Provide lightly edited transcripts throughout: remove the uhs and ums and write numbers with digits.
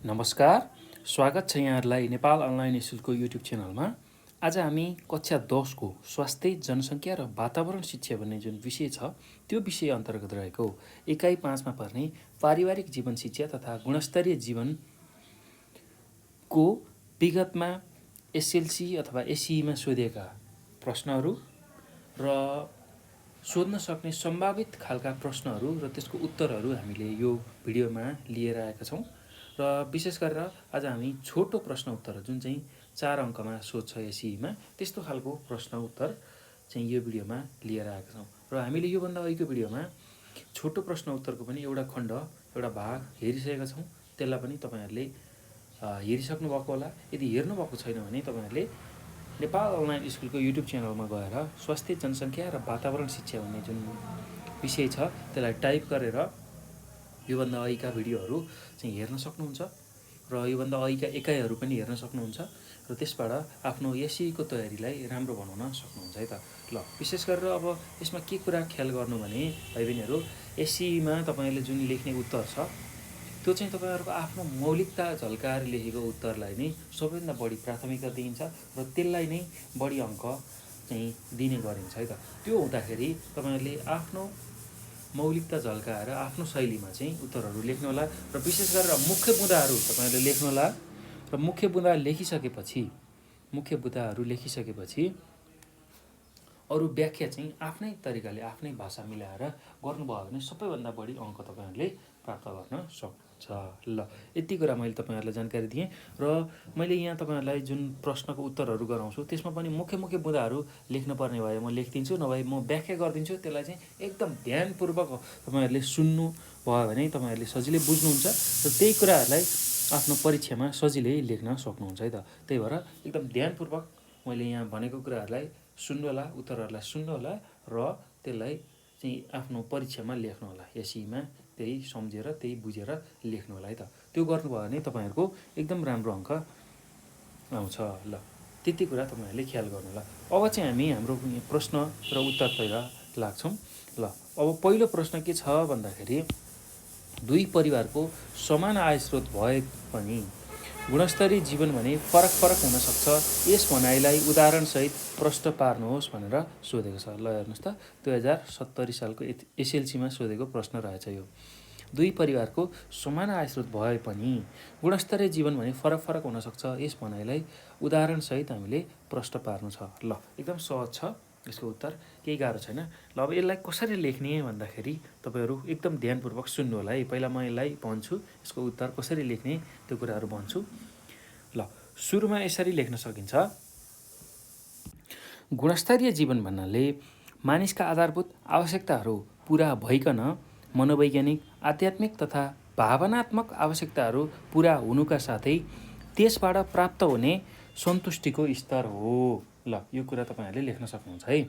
नमस्कार, स्वागत छ यहाँहरूलाई नेपाल अनलाइन स्कुलको युट्युब च्यानलमा। आज हामी कक्षा 10 को स्वास्थ्य, जनसङ्ख्या र वातावरण शिक्षा भन्ने जुन विषय छ त्यो विषय अन्तर्गत रहेको इकाइ 5 मा पर्ने पारिवारिक जीवन शिक्षा तथा गुणस्तरीय जीवनको विगतमा एसएलसी अथवा एसईमा सोधिएका प्रश्नहरू र सोध्न सक्ने सम्भावित खालका प्रश्नहरू र त्यसको उत्तरहरू हामीले यो भिडियोमा लिएर आएका छौँ। र विशेष गरेर आज हामी छोटो प्रश्न उत्तर जुन चाहिँ 4 अङ्कमा सोध्छ एसईमा त्यस्तो खालको प्रश्न उत्तर चाहिँ यो भिडियोमा लिएर आएका छौँ। र हामीले योभन्दा अघिको भिडियोमा छोटो प्रश्न उत्तरको पनि एउटा खण्ड एउटा भाग हेरिसकेका छौँ। त्यसलाई पनि तपाईँहरूले हेरिसक्नु भएको होला। यदि हेर्नु भएको छैन भने तपाईँहरूले नेपाल अनलाइन स्कुलको युट्युब च्यानलमा गएर स्वास्थ्य, जनसङ्ख्या र वातावरण शिक्षा भन्ने जुन विषय छ त्यसलाई टाइप गरेर योभन्दा अघिका भिडियोहरू चाहिँ हेर्न सक्नुहुन्छ र योभन्दा अघिका एकाइहरू पनि हेर्न सक्नुहुन्छ र त्यसबाट आफ्नो एसईको तयारीलाई राम्रो बनाउन सक्नुहुन्छ है त। ल विशेष गरेर अब यसमा के कुरा ख्याल गर्नु भने भाइ बहिनीहरू, एसईमा तपाईँले जुन लेख्ने उत्तर छ त्यो चाहिँ तपाईँहरूको आफ्नो मौलिकता झल्काएर लेखेको उत्तरलाई नै सबैभन्दा बढी प्राथमिकता दिइन्छ र त्यसलाई नै बढी अङ्क चाहिँ दिने गरिन्छ है त। त्यो हुँदाखेरि तपाईँहरूले आफ्नो मौलिकता झल्काएर आफ्नो शैलीमा चाहिँ उत्तरहरू लेख्नुहोला र विशेष गरेर मुख्य बुँदाहरू तपाईँहरूले लेख्नुहोला र मुख्य बुँदाहरू लेखिसकेपछि अरू व्याख्या चाहिँ आफ्नै तरिकाले आफ्नै भाषा मिलाएर गर्नुभयो भने सबैभन्दा बढी अङ्क तपाईँहरूले प्राप्त गर्न सक्नुहुन्छ। ल यति कुरा मैले तपाईँहरूलाई जानकारी दिएँ र मैले यहाँ तपाईँहरूलाई जुन प्रश्नको उत्तरहरू गराउँछु त्यसमा पनि मुख्य बुँदाहरू लेख्नुपर्ने भए म लेखिदिन्छु, नभए म व्याख्या गरिदिन्छु। त्यसलाई चाहिँ एकदम ध्यानपूर्वक तपाईँहरूले सुन्नु भयो भने तपाईँहरूले सजिलै बुझ्नुहुन्छ र त्यही कुराहरूलाई आफ्नो परीक्षामा सजिलै लेख्न सक्नुहुन्छ है त। त्यही भएर एकदम ध्यानपूर्वक मैले यहाँ भनेको कुराहरूलाई सुन्नुहोला, उत्तरहरूलाई सुन्नुहोला र त्यसलाई चाहिँ आफ्नो परीक्षामा लेख्नुहोला। एसईमा त्यही सम्झेर त्यही बुझेर लेख्नुहोला है त। त्यो गर्नुभयो भने तपाईँहरूको एकदम राम्रो अङ्क आउँछ। ल त्यति कुरा तपाईँहरूले ख्याल गर्नुहोला। अब चाहिँ हामी हाम्रो प्रश्न र उत्तरतिर लाग्छौँ। ल अब पहिलो प्रश्न के छ भन्दाखेरि, दुई परिवारको समान आय स्रोत भए पनि गुणस्तरीय जीवन भने फरक हुन सक्छ, यस भनाइलाई उदाहरणसहित प्रश्न पार्नुहोस् भनेर सोधेको छ। ल हेर्नुहोस् त, 2070 सालको एसएलसीमा सोधेको प्रश्न रहेछ यो। दुई परिवारको समान आय स्रोत भए पनि गुणस्तरीय जीवन भने फरक हुन सक्छ, यस भनाइलाई उदाहरणसहित हामीले प्रश्न पार्नु छ। ल एकदम सहज छ यसको उत्तर, केही गाह्रो छैन। ल अब यसलाई कसरी लेख्ने भन्दाखेरि तपाईँहरू एकदम ध्यानपूर्वक सुन्नु होला है। पहिला म यसलाई भन्छु, यसको उत्तर कसरी लेख्ने त्यो कुराहरू भन्छु। ल सुरुमा यसरी लेख्न सकिन्छ, गुणस्तरीय जीवन भन्नाले मानिसका आधारभूत आवश्यकताहरू पुरा भइकन मनोवैज्ञानिक, आध्यात्मिक तथा भावनात्मक आवश्यकताहरू पुरा हुनुका साथै त्यसबाट प्राप्त हुने सन्तुष्टिको स्तर हो। ल यो कुरा तपाईँहरूले लेख्न सक्नुहुन्छ है।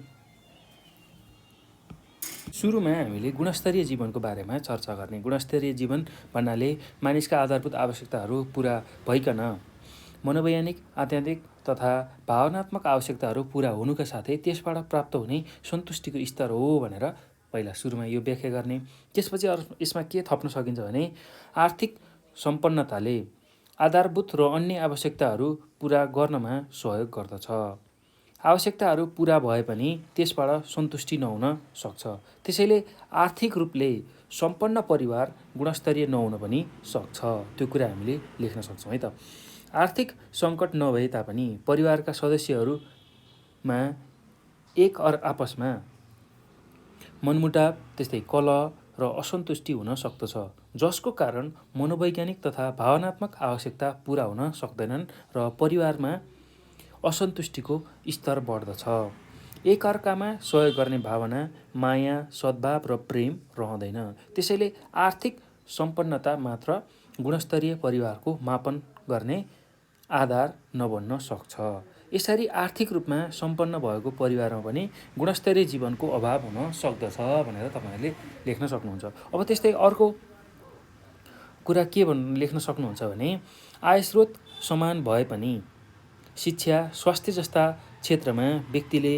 सुरुमा हामीले गुणस्तरीय जीवनको बारेमा चर्चा गर्ने। गुणस्तरीय जीवन भन्नाले मानिसका आधारभूत आवश्यकताहरू पुरा भइकन मनोवैज्ञानिक, आध्यात्मिक तथा भावनात्मक आवश्यकताहरू पुरा हुनुका साथै त्यसबाट प्राप्त हुने सन्तुष्टिको स्तर हो भनेर पहिला सुरुमा यो व्याख्या गर्ने। त्यसपछि यसमा के थप्न सकिन्छ भने, आर्थिक सम्पन्नताले आधारभूत र अन्य आवश्यकताहरू पुरा गर्नमा सहयोग गर्दछ। आवश्यकताहरू पुरा भए पनि त्यसबाट सन्तुष्टि नहुन सक्छ। त्यसैले आर्थिक रूपले सम्पन्न परिवार गुणस्तरीय नहुन पनि सक्छ। त्यो कुरा हामीले लेख्न सक्छौँ है त। आर्थिक सङ्कट नभए तापनि परिवारका सदस्यहरूमा आपसमा मनमुटाव, त्यस्तै कलह र असन्तुष्टि हुन सक्दछ, जसको कारण मनोवैज्ञानिक तथा भावनात्मक आवश्यकता पुरा हुन सक्दैनन् र परिवारमा असन्तुष्टिको स्तर बढ्दछ। एकअर्कामा सहयोग गर्ने भावना, माया, सद्भाव र प्रेम रहँदैन। त्यसैले आर्थिक सम्पन्नता मात्र गुणस्तरीय परिवारको मापन गर्ने आधार नबन्न सक्छ। यसरी आर्थिक रूपमा सम्पन्न भएको परिवारमा पनि गुणस्तरीय जीवनको अभाव हुन सक्दछ भनेर तपाईँहरूले लेख्न सक्नुहुन्छ। अब त्यस्तै अर्को कुरा के लेख्न सक्नुहुन्छ भने, आय स्रोत समान भए पनि शिक्षा, स्वास्थ्य जस्ता क्षेत्रमा व्यक्तिले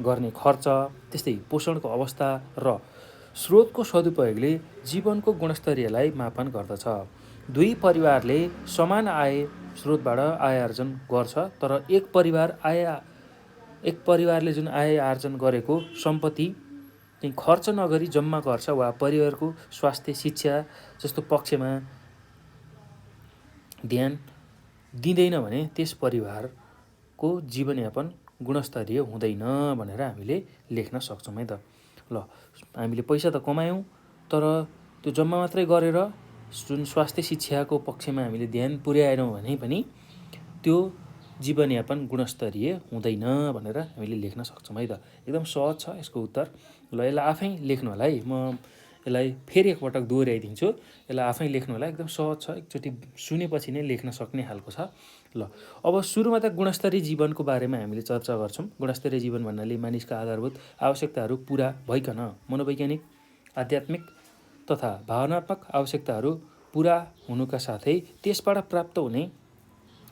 गर्ने खर्च, त्यस्तै पोषणको अवस्था र स्रोतको सदुपयोगले जीवनको गुणस्तरीयलाई मापन गर्दछ। दुई परिवारले समान आय स्रोतबाट आय आर्जन गर्छ, तर एक परिवारले जुन आय आर्जन गरेको सम्पत्ति चाहिँ खर्च नगरी जम्मा गर्छ वा परिवारको स्वास्थ्य शिक्षा जस्तो पक्षमा ध्यान दिँदैन भने त्यस परिवारको जीवनयापन गुणस्तरीय हुँदैन भनेर हामीले लेख्न सक्छौँ है त। ल, हामीले पैसा त कमायौँ, तर त्यो जम्मा मात्रै गरेर जुन स्वास्थ्य शिक्षाको पक्षमा हामीले ध्यान पुर्याएनौँ भने पनि त्यो जीवनयापन गुणस्तरीय हुँदैन भनेर हामीले लेख्न सक्छौँ है त। एकदम सहज छ यसको उत्तर। ल, यसलाई आफै लेख्नु होला है। म यसलाई फेरि एकपटक दोहोऱ्याइदिन्छु। यसलाई आफै लेख्नु होला, एकदम सहज छ, एकचोटि सुनेपछि नै लेख्न सक्ने खालको छ। ल, अब सुरुमा त गुणस्तरीय जीवनको बारेमा हामीले चर्चा गर्छौँ। गुणस्तरीय जीवन भन्नाले मानिसका आधारभूत आवश्यकताहरू पुरा भइकन मनोवैज्ञानिक, आध्यात्मिक तथा भावनात्मक आवश्यकताहरू पुरा हुनुका साथै त्यसबाट प्राप्त हुने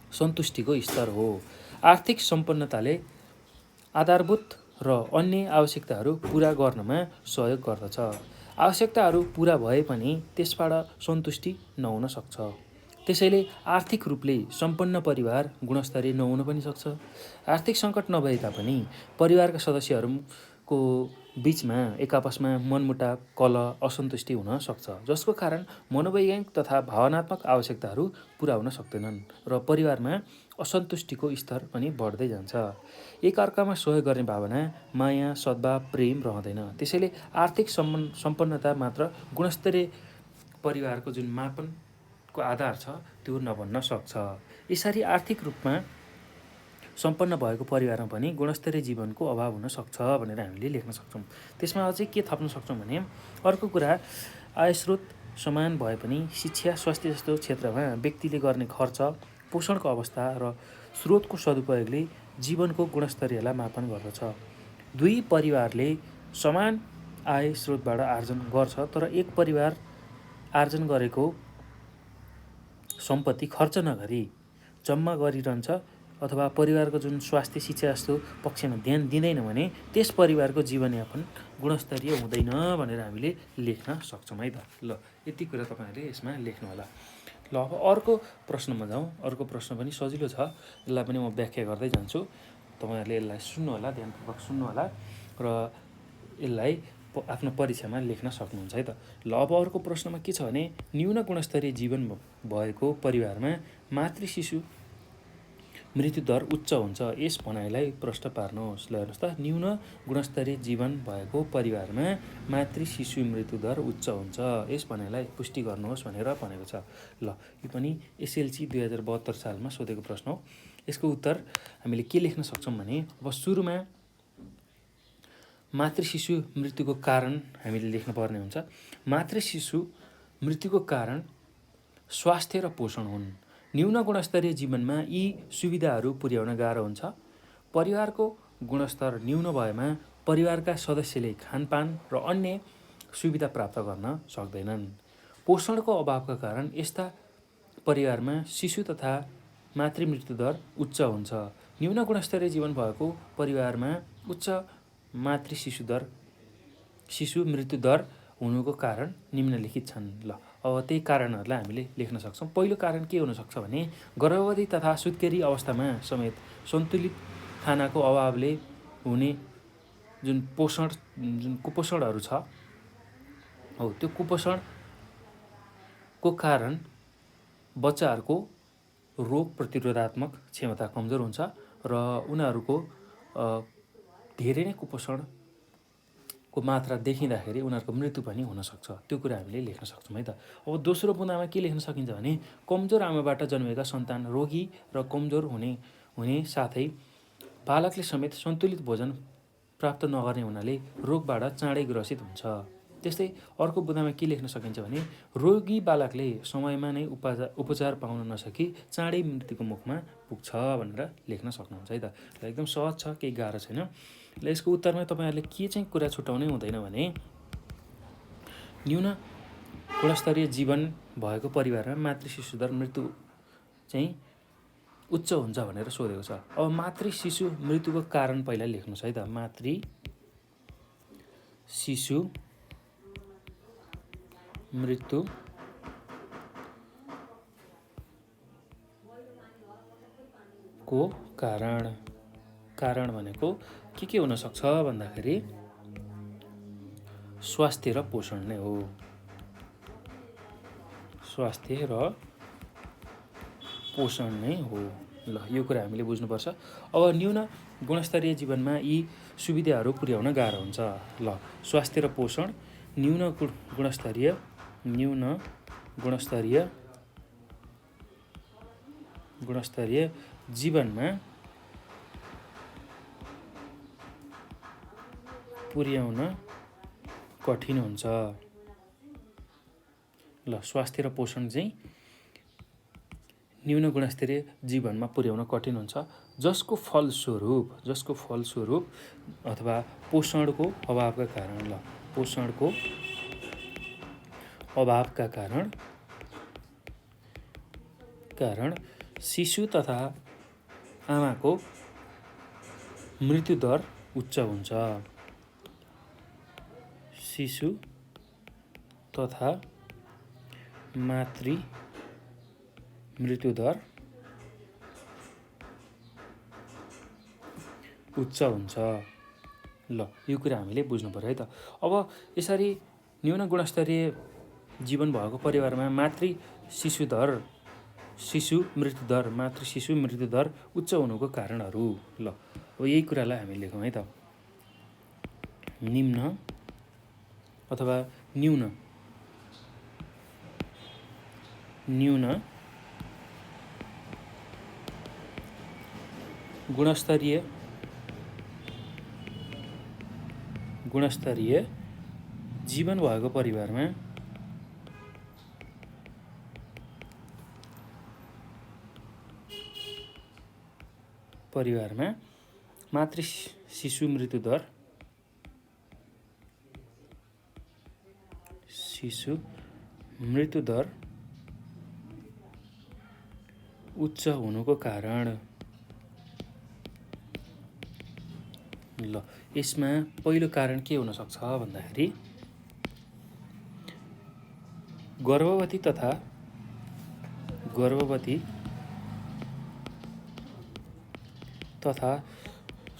सन्तुष्टिको स्तर हो। आर्थिक सम्पन्नताले आधारभूत र अन्य आवश्यकताहरू पुरा गर्नमा सहयोग गर्दछ। आवश्यकताहरू पुरा भए पनि त्यसबाट सन्तुष्टि नहुन सक्छ। त्यसैले आर्थिक रूपले सम्पन्न परिवार गुणस्तरीय नहुन पनि सक्छ। आर्थिक सङ्कट नभए तापनि परिवारका सदस्यहरूको बीचमा एक आपसमा मनमुटाव, कलह, असन्तुष्टि हुन सक्छ, जसको कारण मनोवैज्ञानिक तथा भावनात्मक आवश्यकताहरू पुरा हुन सक्दैनन् र परिवारमा असन्तुष्टिको स्तर पनि बढ्दै जान्छ। एकअर्कामा सहयोग गर्ने भावना, माया, सद्भाव, प्रेम रहँदैन। त्यसैले आर्थिक सम्पन्नता मात्र गुणस्तरीय परिवारको जुन मापनको आधार छ त्यो नबन्न सक्छ। यसरी आर्थिक रूपमा सम्पन्न भएको परिवारमा पनि गुणस्तरीय जीवनको अभाव हुन सक्छ भनेर हामीले लेख्न सक्छौँ। त्यसमा अझै के थप्न सक्छौँ भने अर्को कुरा, आय स्रोत समान भए पनि शिक्षा, स्वास्थ्य जस्तो क्षेत्रमा व्यक्तिले गर्ने खर्च, पोषणको अवस्था र स्रोतको सदुपयोगले जीवनको गुणस्तरीयलाई मापन गर्दछ। दुई परिवारले समान आय स्रोतबाट आर्जन गर्छ, तर एक परिवार आर्जन गरेको सम्पत्ति खर्च नगरी जम्मा गरिरहन्छ अथवा परिवारको जुन स्वास्थ्य शिक्षा जस्तो पक्षमा ध्यान दिँदैन भने त्यस परिवारको जीवनयापन गुणस्तरीय हुँदैन भनेर हामीले लेख्न सक्छौँ है त। ल, यति कुरा तपाईँहरूले यसमा लेख्नु होला। ल, अब अर्को प्रश्नमा जाउँ। अर्को प्रश्न पनि सजिलो छ, यसलाई पनि म व्याख्या गर्दै जान्छु। तपाईँहरूले यसलाई सुन्नु होला, ध्यानपूर्वक सुन्नु होला र यसलाई आफ्नो परीक्षामा लेख्न सक्नुहुन्छ है त। ल, अब अर्को प्रश्नमा के छ भने न्यून गुणस्तरीय जीवन भएको परिवारमा मातृ शिशु मृत्यु दर उच्च हुन्छ, यस भनाइलाई प्रश्न पार्नुहोस्। ल, हेर्नुहोस् त, न्यून गुणस्तरीय जीवन भएको परिवारमा मातृ शिशु मृत्यु दर उच्च हुन्छ, यस भनाइलाई पुष्टि गर्नुहोस् भनेर भनेको छ। ल, यो पनि एसएलसी 2072 सालमा सोधेको प्रश्न हो। यसको उत्तर हामीले के लेख्न सक्छौँ भने अब सुरुमा मातृ शिशु मृत्युको कारण हामीले लेख्नुपर्ने हुन्छ। मातृ शिशु मृत्युको कारण स्वास्थ्य र पोषण हुन्। न्यून गुणस्तरीय जीवनमा यी सुविधाहरू पुर्याउन गाह्रो हुन्छ। परिवारको गुणस्तर न्यून भएमा परिवारका सदस्यले खानपान र अन्य सुविधा प्राप्त गर्न सक्दैनन्। पोषणको अभावका कारण यस्ता परिवारमा शिशु तथा मातृ मृत्यु दर उच्च हुन्छ। न्यून गुणस्तरीय जीवन भएको परिवारमा उच्च मातृ शिशु मृत्यु दर हुनुको कारण निम्नलिखित छन्। ल, अब त्यही कारणहरूलाई हामीले लेख्न सक्छौँ। पहिलो कारण के हुनसक्छ भने गर्भवती तथा सुत्केरी अवस्थामा समेत सन्तुलित खानाको अभावले हुने जुन कुपोषणहरू छ हो, त्यो कुपोषणको कारण बच्चाहरूको रोग प्रतिरोधात्मक क्षमता कमजोर हुन्छ र उनीहरूको धेरै नै कुपोषणको मात्रा देखिँदाखेरि उनीहरूको मृत्यु पनि हुनसक्छ। त्यो कुरा हामीले लेख्न सक्छौँ है त। अब दोस्रो बुँदामा के लेख्न सकिन्छ भने कमजोर आमाबाट जन्मेका सन्तान रोगी र कमजोर हुने साथै बालकले समेत सन्तुलित भोजन प्राप्त नगर्ने हुनाले रोगबाट चाँडै ग्रसित हुन्छ। त्यस्तै अर्को बुँदामा के लेख्न सकिन्छ भने रोगी बालकले समयमा नै उपचार पाउन नसकी चाँडै मृत्युको मुखमा पुग्छ भनेर लेख्न सक्नुहुन्छ है त। ल, एकदम सहज छ, केही गाह्रो छैन। ल, यसको उत्तरमा तपाईँहरूले के चाहिँ कुरा छुटाउनै हुँदैन भने न्यून गुणस्तरीय जीवन भएको परिवारमा मातृ शिशु दर मृत्यु चाहिँ उच्च हुन्छ भनेर सोधेको छ। अब मातृ शिशु मृत्युको कारण पहिला लेख्नुहोस् है त। मातृ शिशु मृत्यु को कारण। कारण भनेको के हुनसक्छ भन्दाखेरि स्वास्थ्य र पोषण नै हो। स्वास्थ्य र पोषण नै हो। ल यो कुरा हामीले बुझ्नुपर्छ। अब न्यून गुणस्तरीय जीवनमा यी सुविधाहरू पुर्याउन गाह्रो हुन्छ। ल स्वास्थ्य र पोषण न्यून गुणस्तरीय जीवनमा पुर्याउन कठिन हुन्छ। ल स्वास्थ्य र पोषण चाहिँ न्यून गुणस्तरीय जीवनमा पुर्याउन कठिन हुन्छ, जसको फलस्वरूप अथवा पोषणको अभावका कारण। ल पोषणको अभावका कारण शिशु तथा आमाको मृत्युदर उच्च हुन्छ। शिशु तथा मातृ मृत्युदर उच्च हुन्छ। ल यो कुरा हामीले बुझ्नु पर्यो है त। अब यसरी न्यून गुणस्तरीय जीवन भएको परिवारमा मातृ शिशु मृत्युदर उच्च हुनुको कारणहरू। ल अब यही कुरालाई हामी लेखौँ है त। निम्न अथवा न्यून गुणस्तरीय जीवन भएको परिवारमा मातृ शिशु मृत्युदर उच्च हुनुको कारण। ल यसमा पहिलो कारण के हुन सक्छ भन्दाखेरि गर्भवती तथा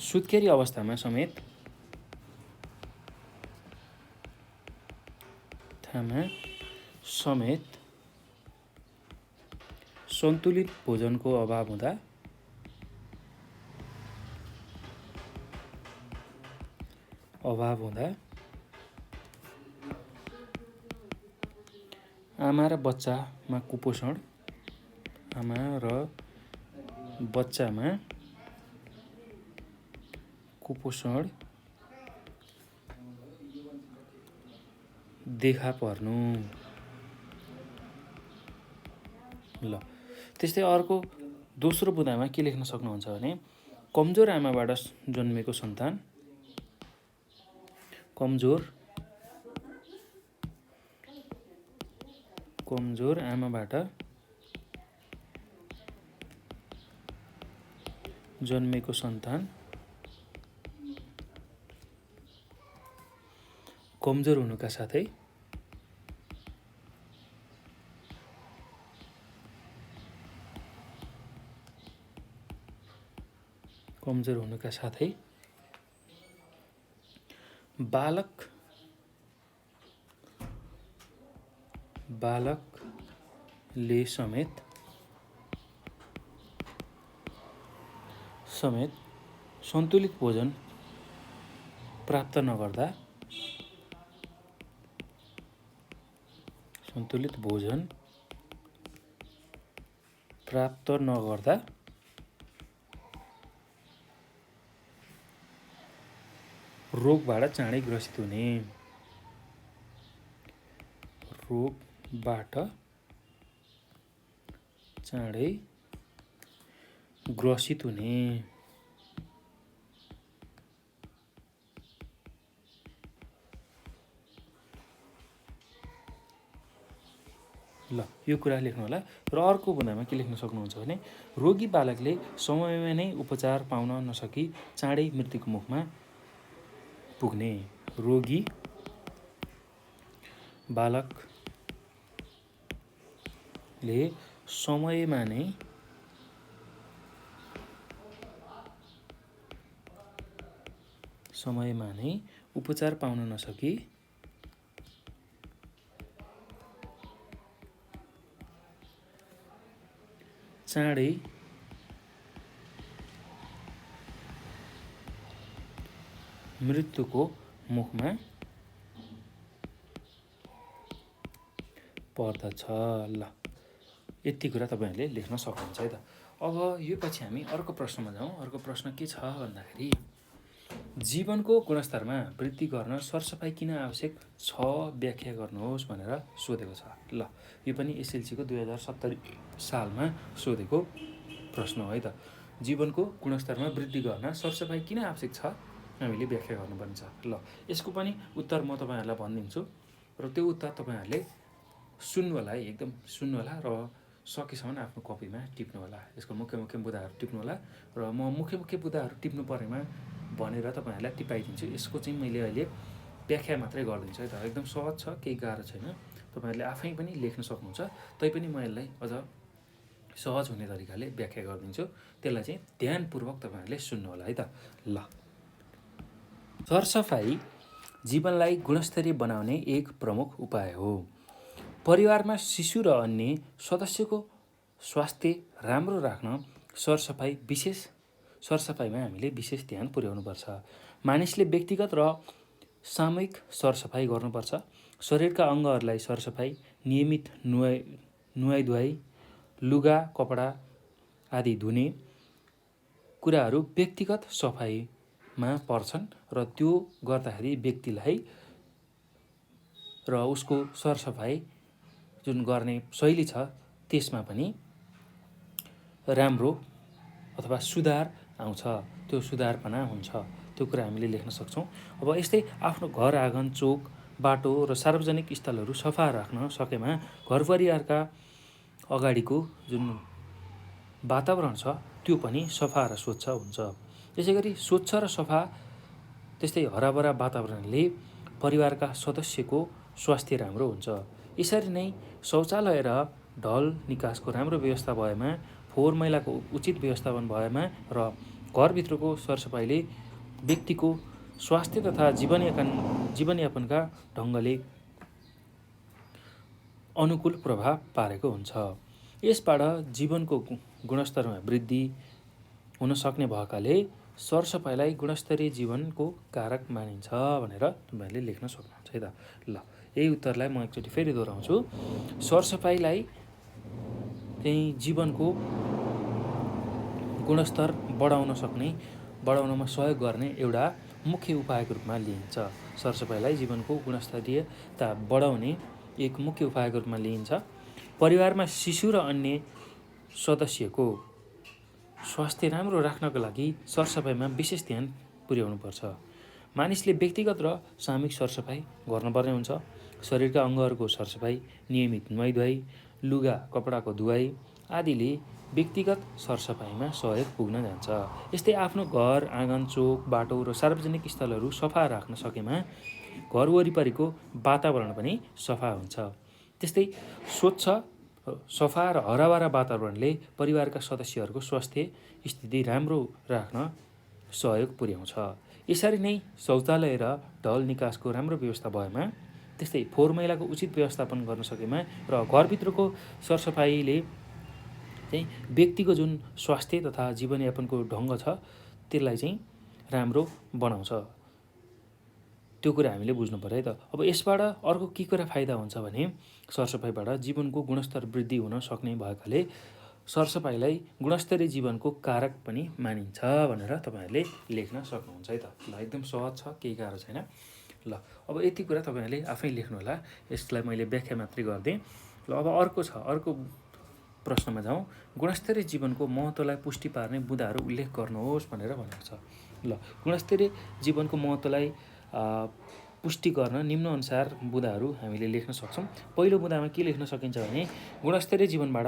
सुत्केरी अवस्थामा समेत सन्तुलित भोजनको अभाव हुँदा आमा र बच्चामा कुपोषण देखा पर्नु। ल त्यस्तै अर्को दोस्रो बुँदामा के लेख्न सक्नुहुन्छ भने कमजोर आमाबाट जन्मेको सन्तान कमजोर आमाबाट जन्मेको सन्तान कमजोर हुनुका साथै बालकले समेत सन्तुलित भोजन प्राप्त नगर्दा रोगबाट चाँडै ग्रसित हुने। ल यो कुरा लेख्नु होला। र अर्को बुँदामा के लेख्न सक्नुहुन्छ भने रोगी बालकले समयमा नै उपचार पाउन नसकी चाँडै मृत्युको मुखमा पुग्ने। रोगी बालकले समयमा नै समयमा नै उपचार पाउन नसकी चाँडै मृत्युको मुखमा पर्दछ। ल यति कुरा तपाईँहरूले लेख्न सक्नुहुन्छ है त। अब यो पछि हामी अर्को प्रश्नमा जाउँ। अर्को प्रश्न के छ भन्दाखेरि जीवनको गुणस्तरमा वृद्धि गर्न सरसफाइ किन आवश्यक छ व्याख्या गर्नुहोस् भनेर सोधेको छ। ल यो पनि एसएलसीको 2070 सालमा सोधेको प्रश्न हो है त। जीवनको गुणस्तरमा वृद्धि गर्न सरसफाइ किन आवश्यक छ हामीले व्याख्या गर्नुपर्ने छ। ल यसको पनि उत्तर म तपाईँहरूलाई भनिदिन्छु र त्यो उत्तर तपाईँहरूले सुन्नु होला है, एकदम सुन्नु होला र सकेसम्म आफ्नो कपीमा टिप्नु होला। यसको मुख्य मुख्य बुदाहरू टिप्नु होला र म मुख्य मुख्य बुदाहरू टिप्नु परेमा भनेर तपाईँहरूलाई टिपाइदिन्छु। यसको चाहिँ मैले अहिले व्याख्या मात्रै गरिदिन्छु है त। एकदम सहज छ, केही गाह्रो छैन। तपाईँहरूले आफै पनि लेख्न सक्नुहुन्छ। तैपनि म यसलाई अझ सहज हुने तरिकाले व्याख्या गरिदिन्छु। त्यसलाई चाहिँ ध्यानपूर्वक तपाईँहरूले सुन्नु होला है त। ल सरसफाइ जीवनलाई गुणस्तरीय बनाउने एक प्रमुख उपाय हो। परिवारमा शिशु र अन्य सदस्यको स्वास्थ्य राम्रो राख्न सरसफाइमा हामीले विशेष ध्यान पुर्याउनुपर्छ। मानिसले व्यक्तिगत र सामूहिक सरसफाइ गर्नुपर्छ। शरीरका अङ्गहरूलाई सरसफाइ, नियमित नुहाइ-धुवाइ, लुगा कपडा आदि धुने कुराहरू व्यक्तिगत सफाइमा पर्छन् र त्यो गर्दाखेरि व्यक्तिलाई र उसको सरसफाइ जुन गर्ने शैली छ त्यसमा पनि राम्रो अथवा सुधार आउँछ, त्यो सुधारपना हुन्छ। त्यो कुरा हामीले लेख्न सक्छौँ। अब यस्तै आफ्नो घर आँगन चोक बाटो र सार्वजनिक स्थलहरू सफा राख्न सकेमा घर परिवारका अगाडिको जुन वातावरण छ त्यो पनि सफा र स्वच्छ हुन्छ। त्यसै गरी स्वच्छ र सफा त्यस्तै हराभरा वातावरणले परिवारका सदस्यको स्वास्थ्य राम्रो हुन्छ। यसरी नै शौचालय र ढल निकासको राम्रो व्यवस्था भएमा, फोहोर मैलाको उचित व्यवस्थापन भएमा र घरभित्रको सरसफाइले व्यक्तिको स्वास्थ्य तथा जीवनयापनका ढङ्गले अनुकूल प्रभाव पारेको हुन्छ। यसबाट जीवनको गुणस्तरमा वृद्धि हुन सक्ने भएकाले सरसफाइलाई गुणस्तरीय जीवनको कारक मानिन्छ भनेर तपाईँहरूले लेख्न सक्नुहुन्छ है त। ल यही उत्तरलाई म एकचोटि फेरि दोहोऱ्याउँछु। सरसफाइलाई चाहिँ जीवनको गुणस्तर बढाउनमा सहयोग गर्ने एउटा मुख्य उपायको रूपमा लिइन्छ। सरसफाइलाई जीवनको गुणस्तरीयता बढाउने एक मुख्य उपायको रूपमा लिइन्छ। परिवारमा शिशु र अन्य सदस्यको स्वास्थ्य राम्रो राख्नको लागि सरसफाइमा विशेष ध्यान पुर्याउनुपर्छ। मानिसले व्यक्तिगत र सामूहिक सरसफाइ गर्नुपर्ने हुन्छ। शरीरका अङ्गहरूको सरसफाइ, नियमित नुहाइ-धुवाइ, लुगा कपडाको धुवाइ आदिले व्यक्तिगत सरसफाइमा सहयोग पुग्न जान्छ। यस्तै आफ्नो घर आँगन चोक बाटो र सार्वजनिक स्थलहरू सफा राख्न सकेमा घर वरिपरिको वातावरण पनि सफा हुन्छ। त्यस्तै स्वच्छ सफा र हराभरा वातावरणले परिवारका सदस्यहरूको स्वास्थ्य स्थिति राम्रो राख्न सहयोग पुर्याउँछ। यसरी नै शौचालय र ढल निकासको राम्रो व्यवस्था भएमा, त्यस्तै फोहोर मैलाको उचित व्यवस्थापन गर्न सकेमा र घरभित्रको सरसफाइले चाहिँ व्यक्तिको जुन स्वास्थ्य तथा जीवनयापनको ढङ्ग छ त्यसलाई चाहिँ राम्रो बनाउँछ। त्यो कुरा हामीले बुझ्नु पर्यो है त। अब यसबाट अर्को के कुरा फाइदा हुन्छ भने सरसफाइबाट जीवनको गुणस्तर वृद्धि हुन सक्ने भएकाले सरसफाइलाई गुणस्तरीय जीवनको कारक पनि मानिन्छ भनेर तपाईँहरूले लेख्न सक्नुहुन्छ है त। ल एकदम सहज छ, केही गाह्रो छैन। ल अब यति कुरा तपाईँहरूले आफै लेख्नु होला। यसलाई मैले व्याख्या मात्रै गरिदिएँ। ल अब अर्को प्रश्नमा जाउँ। गुणस्तरीय जीवनको महत्त्वलाई पुष्टि पार्ने बुँदाहरू उल्लेख गर्नुहोस् भनेर भनेको छ। ल गुणस्तरीय जीवनको महत्त्वलाई पुष्टि गर्न निम्नअनुसार बुँदाहरू हामीले लेख्न सक्छौँ। पहिलो बुँदामा के लेख्न सकिन्छ भने गुणस्तरीय जीवनबाट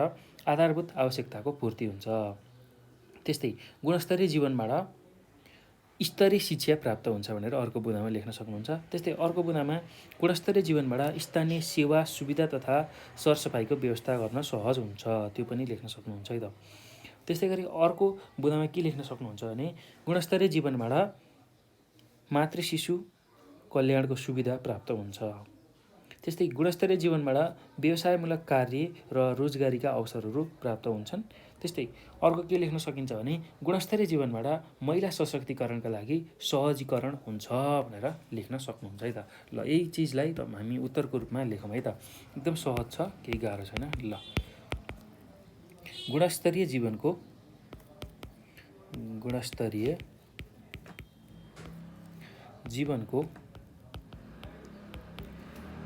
आधारभूत आवश्यकताको पूर्ति हुन्छ। त्यस्तै गुणस्तरीय जीवनबाट स्तरीय शिक्षा प्राप्त हुन्छ भनेर अर्को बुँदामा लेख्न सक्नुहुन्छ। त्यस्तै अर्को बुँदामा गुणस्तरीय जीवनबाट स्थानीय सेवा सुविधा तथा सरसफाइको व्यवस्था गर्न सहज हुन्छ, त्यो पनि लेख्न सक्नुहुन्छ है त। त्यस्तै गरी अर्को बुँदामा के लेख्न सक्नुहुन्छ भने गुणस्तरीय जीवनबाट मातृ शिशु कल्याणको सुविधा प्राप्त हुन्छ। त्यस्तै गुणस्तरीय जीवनबाट व्यवसायमूलक कार्य र रोजगारीका अवसरहरू प्राप्त हुन्छन्। त्यस्तै अर्को के लेख्न सकिन्छ भने गुणस्तरीय जीवनबाट महिला सशक्तिकरणका लागि सहजीकरण हुन्छ भनेर लेख्न सक्नुहुन्छ है त। ल यही चिजलाई त हामी उत्तरको रूपमा लेखौँ है त। एकदम सहज छ, केही गाह्रो छैन। ल गुणस्तरीय जीवनको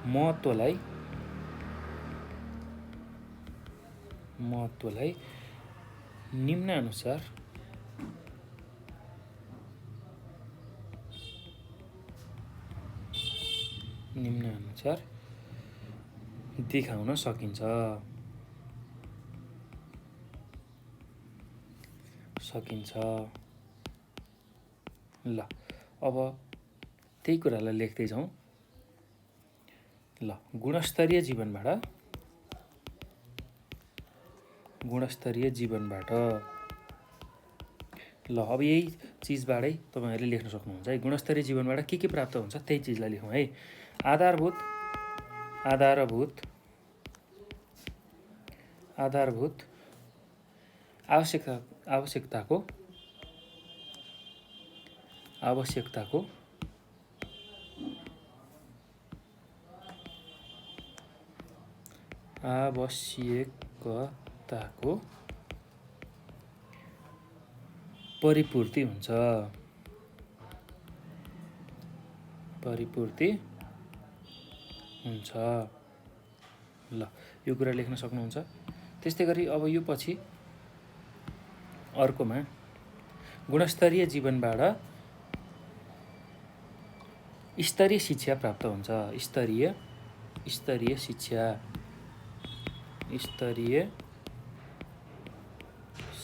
महत्त्वलाई निम्नानुसार देखाउन सकिन्छ। ल अब त्यही कुरालाई लेख्दै जाउँ। ल गुणस्तरीय जीवनबाट ल अब यही चिजबाटै तपाईँहरूले लेख्न सक्नुहुन्छ है। गुणस्तरीय जीवनबाट के प्राप्त हुन्छ त्यही चिजलाई लेखौँ है। आधारभूत आवश्यकताको परिपूर्ति हुन्छ। ल यो कुरा लेख्न सक्नुहुन्छ। त्यस्तै गरी अब यो पछि अर्कोमा गुणस्तरीय जीवनबाट स्तरीय शिक्षा प्राप्त हुन्छ। स्तरीय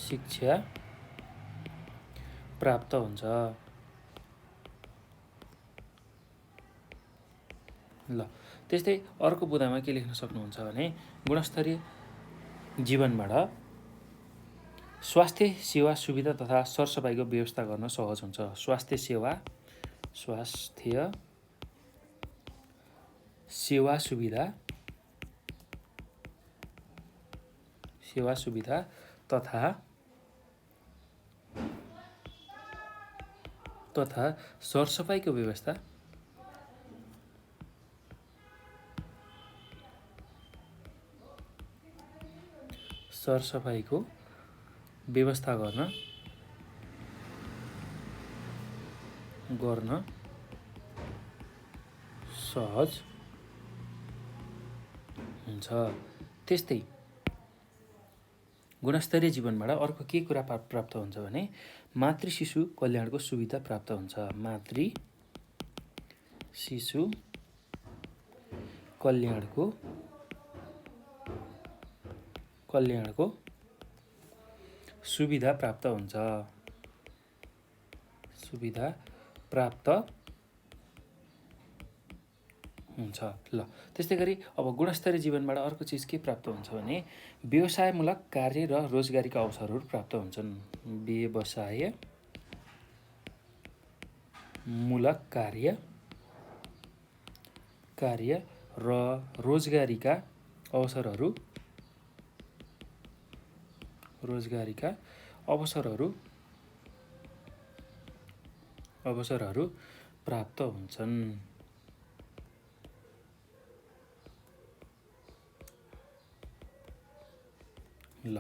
शिक्षा प्राप्त हुन्छ। ल त्यस्तै अर्को बुँदामा के लेख्न सक्नुहुन्छ भने गुणस्तरीय जीवनबाट स्वास्थ्य सेवा सुविधा तथा सरसफाइको व्यवस्था गर्न सहज हुन्छ। स्वास्थ्य सेवा सुविधा तथा सरसफाइको व्यवस्था गर्न सहज हुन्छ। त्यस्तै गुणस्तरीय जीवनबाट अर्को के कुरा प्राप्त हुन्छ भने मातृ शिशु कल्याणको सुविधा प्राप्त हुन्छ। मातृ शिशु कल्याणको सुविधा प्राप्त हुन्छ। ल त्यस्तै गरी अब गुणस्तरीय जीवनबाट अर्को चिज के प्राप्त हुन्छ भने व्यवसायमूलक कार्य र रोजगारीका अवसरहरू प्राप्त हुन्छन्। व्यवसायमूलक कार्य र रोजगारीका अवसरहरू प्राप्त हुन्छन्। ल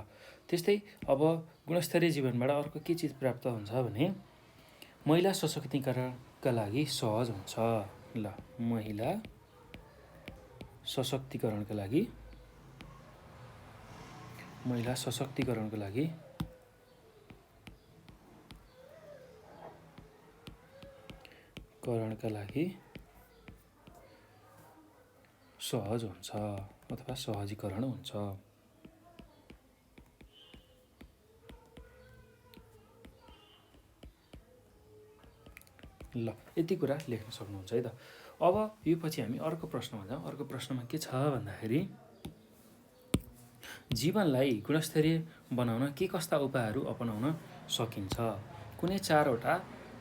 त्यस्तै अब गुणस्तरीय जीवनबाट अर्को के चिज प्राप्त हुन्छ भने महिला सशक्तिकरणका लागि सहज हुन्छ। ल महिला सशक्तिकरणका लागि सहज हुन्छ अथवा सहजीकरण हुन्छ। ल यति कुरा लेख्न सक्नुहुन्छ है त। अब यो पछि हामी अर्को प्रश्नमा जाउँ। अर्को प्रश्नमा के छ भन्दाखेरि जीवनलाई गुणस्तरीय बनाउन के कस्ता उपायहरू अपनाउन सकिन्छ? कुनै 4वटा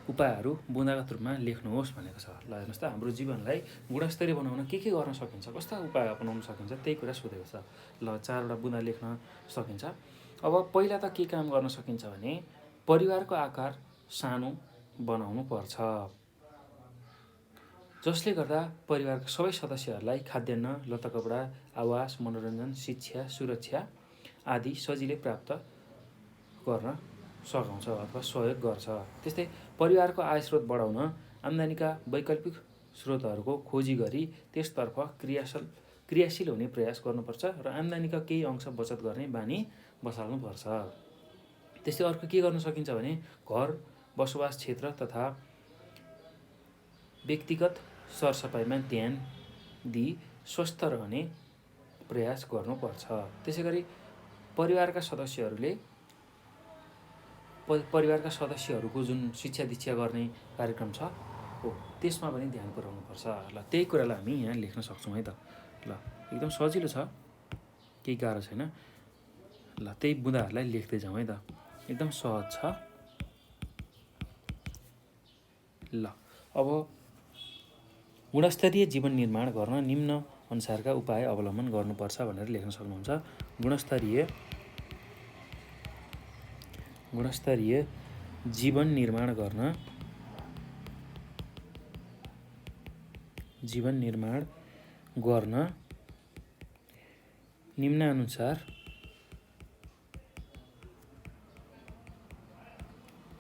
उपायहरू बुँदागत रूपमा लेख्नुहोस् भनेको छ। ल हेर्नुहोस् त, हाम्रो जीवनलाई गुणस्तरीय बनाउन के गर्न सकिन्छ, कस्ता उपाय अपनाउन सकिन्छ, त्यही कुरा सोधेको छ। ल 4वटा बुँदा लेख्न सकिन्छ। अब पहिला त के काम गर्न सकिन्छ भने परिवारको आकार सानो बनाउनु पर्छ, जसले गर्दा परिवारका सबै सदस्यहरूलाई खाद्यान्न, लत्ता कपडा, आवास, मनोरञ्जन, शिक्षा, सुरक्षा आदि सजिलै प्राप्त गर्न सघाउँछ अथवा सहयोग गर्छ। त्यस्तै परिवारको आय स्रोत बढाउन आम्दानीका वैकल्पिक स्रोतहरूको खोजी गरी त्यसतर्फ क्रियाशील हुने प्रयास गर्नुपर्छ र आम्दानीका केही अंश बचत गर्ने बानी बसाल्नुपर्छ। त्यस्तै अर्को के गर्न सकिन्छ भने घर, बसोबास क्षेत्र तथा व्यक्तिगत सरसफाइमा ध्यान दिई स्वस्थ रहने प्रयास गर्नुपर्छ। त्यसै गरी परिवारका सदस्यहरूको जुन शिक्षा दीक्षा गर्ने कार्यक्रम छ हो त्यसमा पनि ध्यान पुर्याउनुपर्छ। ल त्यही कुरालाई हामी यहाँ लेख्न सक्छौँ है त। ल एकदम सजिलो छ, केही गाह्रो छैन। ल त्यही बुँदाहरूलाई लेख्दै जाउँ है त, एकदम सहज छ। ल अब गुणस्तरीय जीवन निर्माण गर्न निम्न अनुसारका उपाय अवलम्बन गर्नुपर्छ भनेर लेख्न सक्नुहुन्छ। गुणस्तरीय जीवन निर्माण गर्न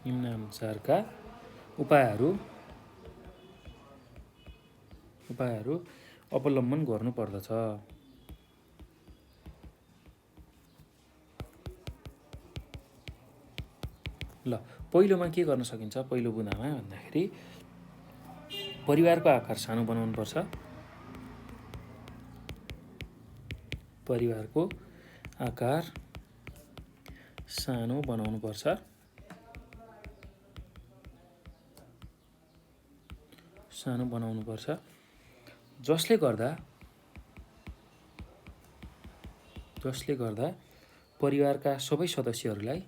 निम्नानुसारका उपायहरू अवलम्बन गर्नुपर्दछ। ल पहिलोमा के गर्न सकिन्छ, पहिलो बुँदामा भन्दाखेरि परिवारको आकार सानो बनाउनुपर्छ। परिवारको आकार सानो बनाउनुपर्छ, जसले गर्दा परिवारका सबै सदस्यहरूलाई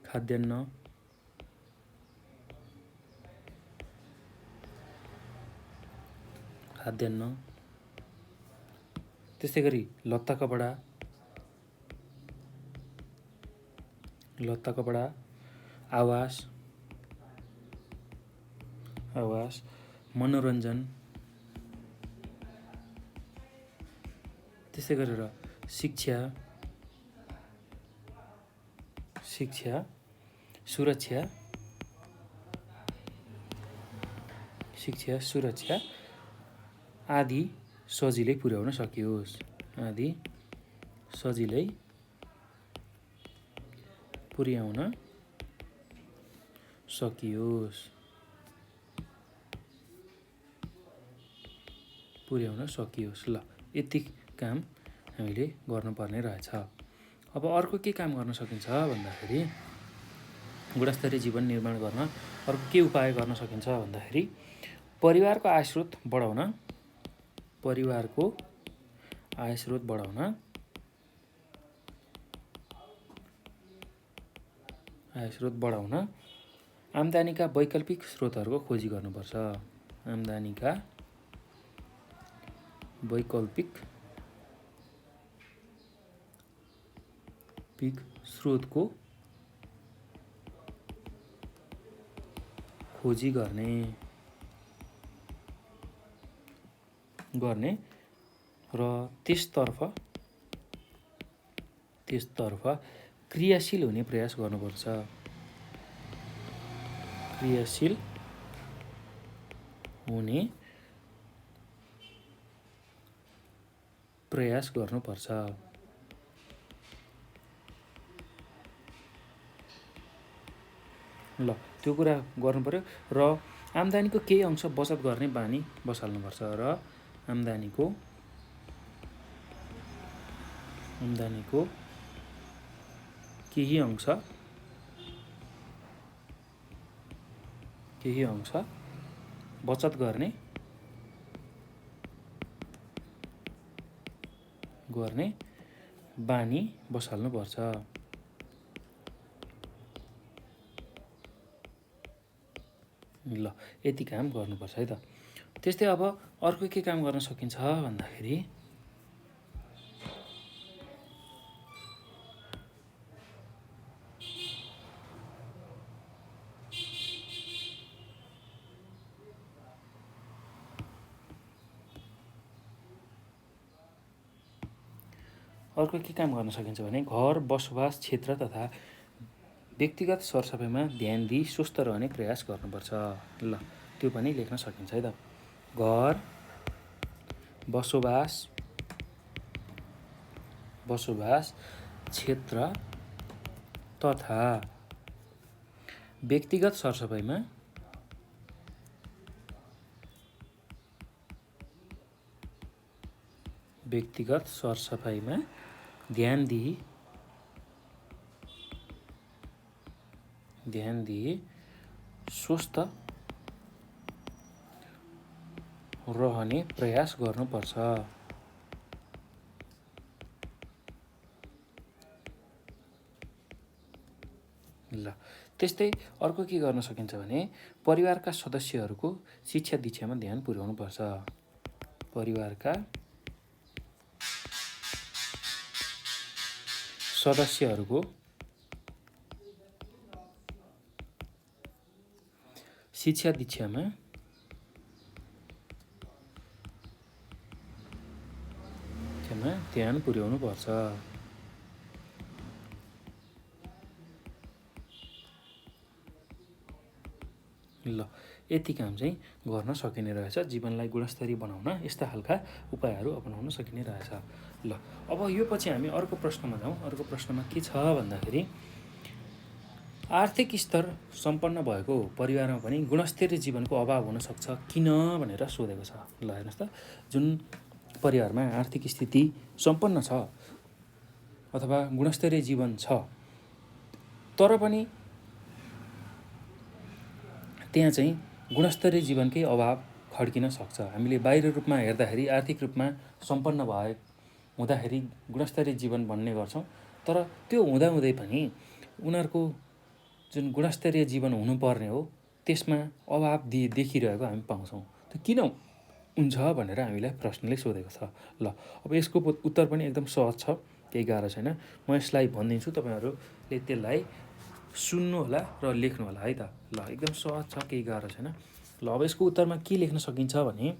खाद्यान्न, त्यस्तै गरी लत्ता कपडा, आवास, मनोरञ्जन, त्यस्तै गरेर शिक्षा, सुरक्षा आदि सजिलै पुर्याउन सकियोस्। ल यति काम हामीले गर्नुपर्ने रहेछ। अब अर्को के काम गर्न सकिन्छ भन्दाखेरि गुणस्तरीय जीवन निर्माण गर्न अर्को के उपाय गर्न सकिन्छ भन्दाखेरि परिवारको आय स्रोत बढाउन आम्दानीका वैकल्पिक स्रोतहरूको खोजी गर्नुपर्छ। स्रोतको खोजी गर्ने र त्यसतर्फ क्रियाशील हुने प्रयास गर्नुपर्छ। ल त्यो कुरा गर्नु पर्यो र आम्दानीको केही अंश बचत गर्ने बानी बसाल्नुपर्छ र आम्दानीको केही अंश बचत गर्ने गर्ने बानी बसाल्नुपर्छ। ल यति काम गर्नुपर्छ है त। त्यस्तै अब अर्को के काम गर्न सकिन्छ भन्दाखेरि अर्को के काम गर्न सकिन्छ भने घर बसोबास क्षेत्र तथा व्यक्तिगत सरसफाइमा ध्यान दिई स्वस्थ रहने प्रयास गर्नुपर्छ। ल त्यो पनि लेख्न सकिन्छ है त। घर बसोबास क्षेत्र तथा व्यक्तिगत सरसफाइमा ध्यान दिई स्वस्थ रहने प्रयास गर्नुपर्छ। ल त्यस्तै अर्को के गर्न सकिन्छ भने परिवारका सदस्यहरूको शिक्षा दीक्षामा ध्यान पुर्याउनुपर्छ। परिवारका सदस्यहरूको शिक्षा दीक्षामा ध्यान पुर्याउनुपर्छ। ल यति काम चाहिँ गर्न सकिने रहेछ। जीवनलाई गुणस्तरीय बनाउन यस्ता खालका उपायहरू अपनाउन सकिने रहेछ। ल अब यो पछि हामी अर्को प्रश्नमा जाउँ। अर्को प्रश्नमा के छ भन्दाखेरि आर्थिक स्तर सम्पन्न भएको परिवारमा पनि गुणस्तरीय जीवनको अभाव हुन सक्छ किन भनेर सोधेको छ। ल हेर्नुहोस् त, जुन परिवारमा आर्थिक स्थिति सम्पन्न छ अथवा गुणस्तरीय जीवन छ तर पनि त्यहाँ चाहिँ गुणस्तरीय जीवनकै अभाव खड्किन सक्छ। हामीले बाहिर रूपमा हेर्दाखेरि आर्थिक रूपमा सम्पन्न हुँदाखेरि गुणस्तरीय जीवन भन्ने गर्छौँ, तर त्यो हुँदाहुँदै पनि उनीहरूको जुन गुणस्तरीय जीवन हुनुपर्ने हो त्यसमा अभाव देखिरहेको हामी पाउँछौँ। त्यो किन हुन्छ भनेर हामीलाई प्रश्नले सोधेको छ। ल अब यसको उत्तर पनि एकदम सहज छ, केही गाह्रो छैन। म यसलाई भनिदिन्छु, तपाईँहरूले त्यसलाई सुन्नु होला र लेख्नु होला है त। ल एकदम सहज छ, केही गाह्रो छैन। ल अब यसको उत्तरमा के लेख्न सकिन्छ भने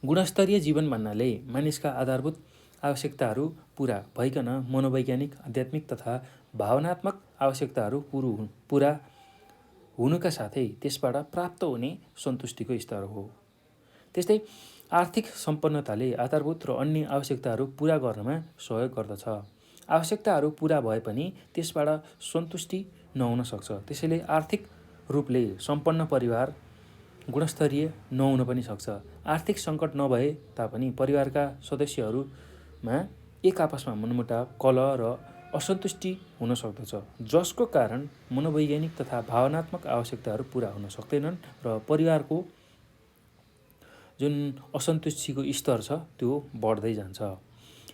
गुणस्तरीय जीवन भन्नाले मानिसका आधारभूत आवश्यकताहरू पुरा भइकन मनोवैज्ञानिक, आध्यात्मिक तथा भावनात्मक आवश्यकताहरू पुरा हुनुका साथै त्यसबाट प्राप्त हुने सन्तुष्टिको स्तर हो। त्यस्तै आर्थिक सम्पन्नताले आधारभूत र अन्य आवश्यकताहरू पुरा गर्नमा सहयोग गर्दछ। आवश्यकताहरू पुरा भए पनि त्यसबाट सन्तुष्टि नहुन सक्छ। त्यसैले आर्थिक रूपले सम्पन्न परिवार गुणस्तरीय नहुन पनि सक्छ। आर्थिक सङ्कट नभए तापनि परिवारका सदस्यहरूमा एक आपसमा मनमुटाव, कलह र असन्तुष्टि हुन सक्दछ, जसको कारण मनोवैज्ञानिक तथा भावनात्मक आवश्यकताहरू पुरा हुन सक्दैनन् र परिवारको जुन असन्तुष्टिको स्तर छ त्यो बढ्दै जान्छ।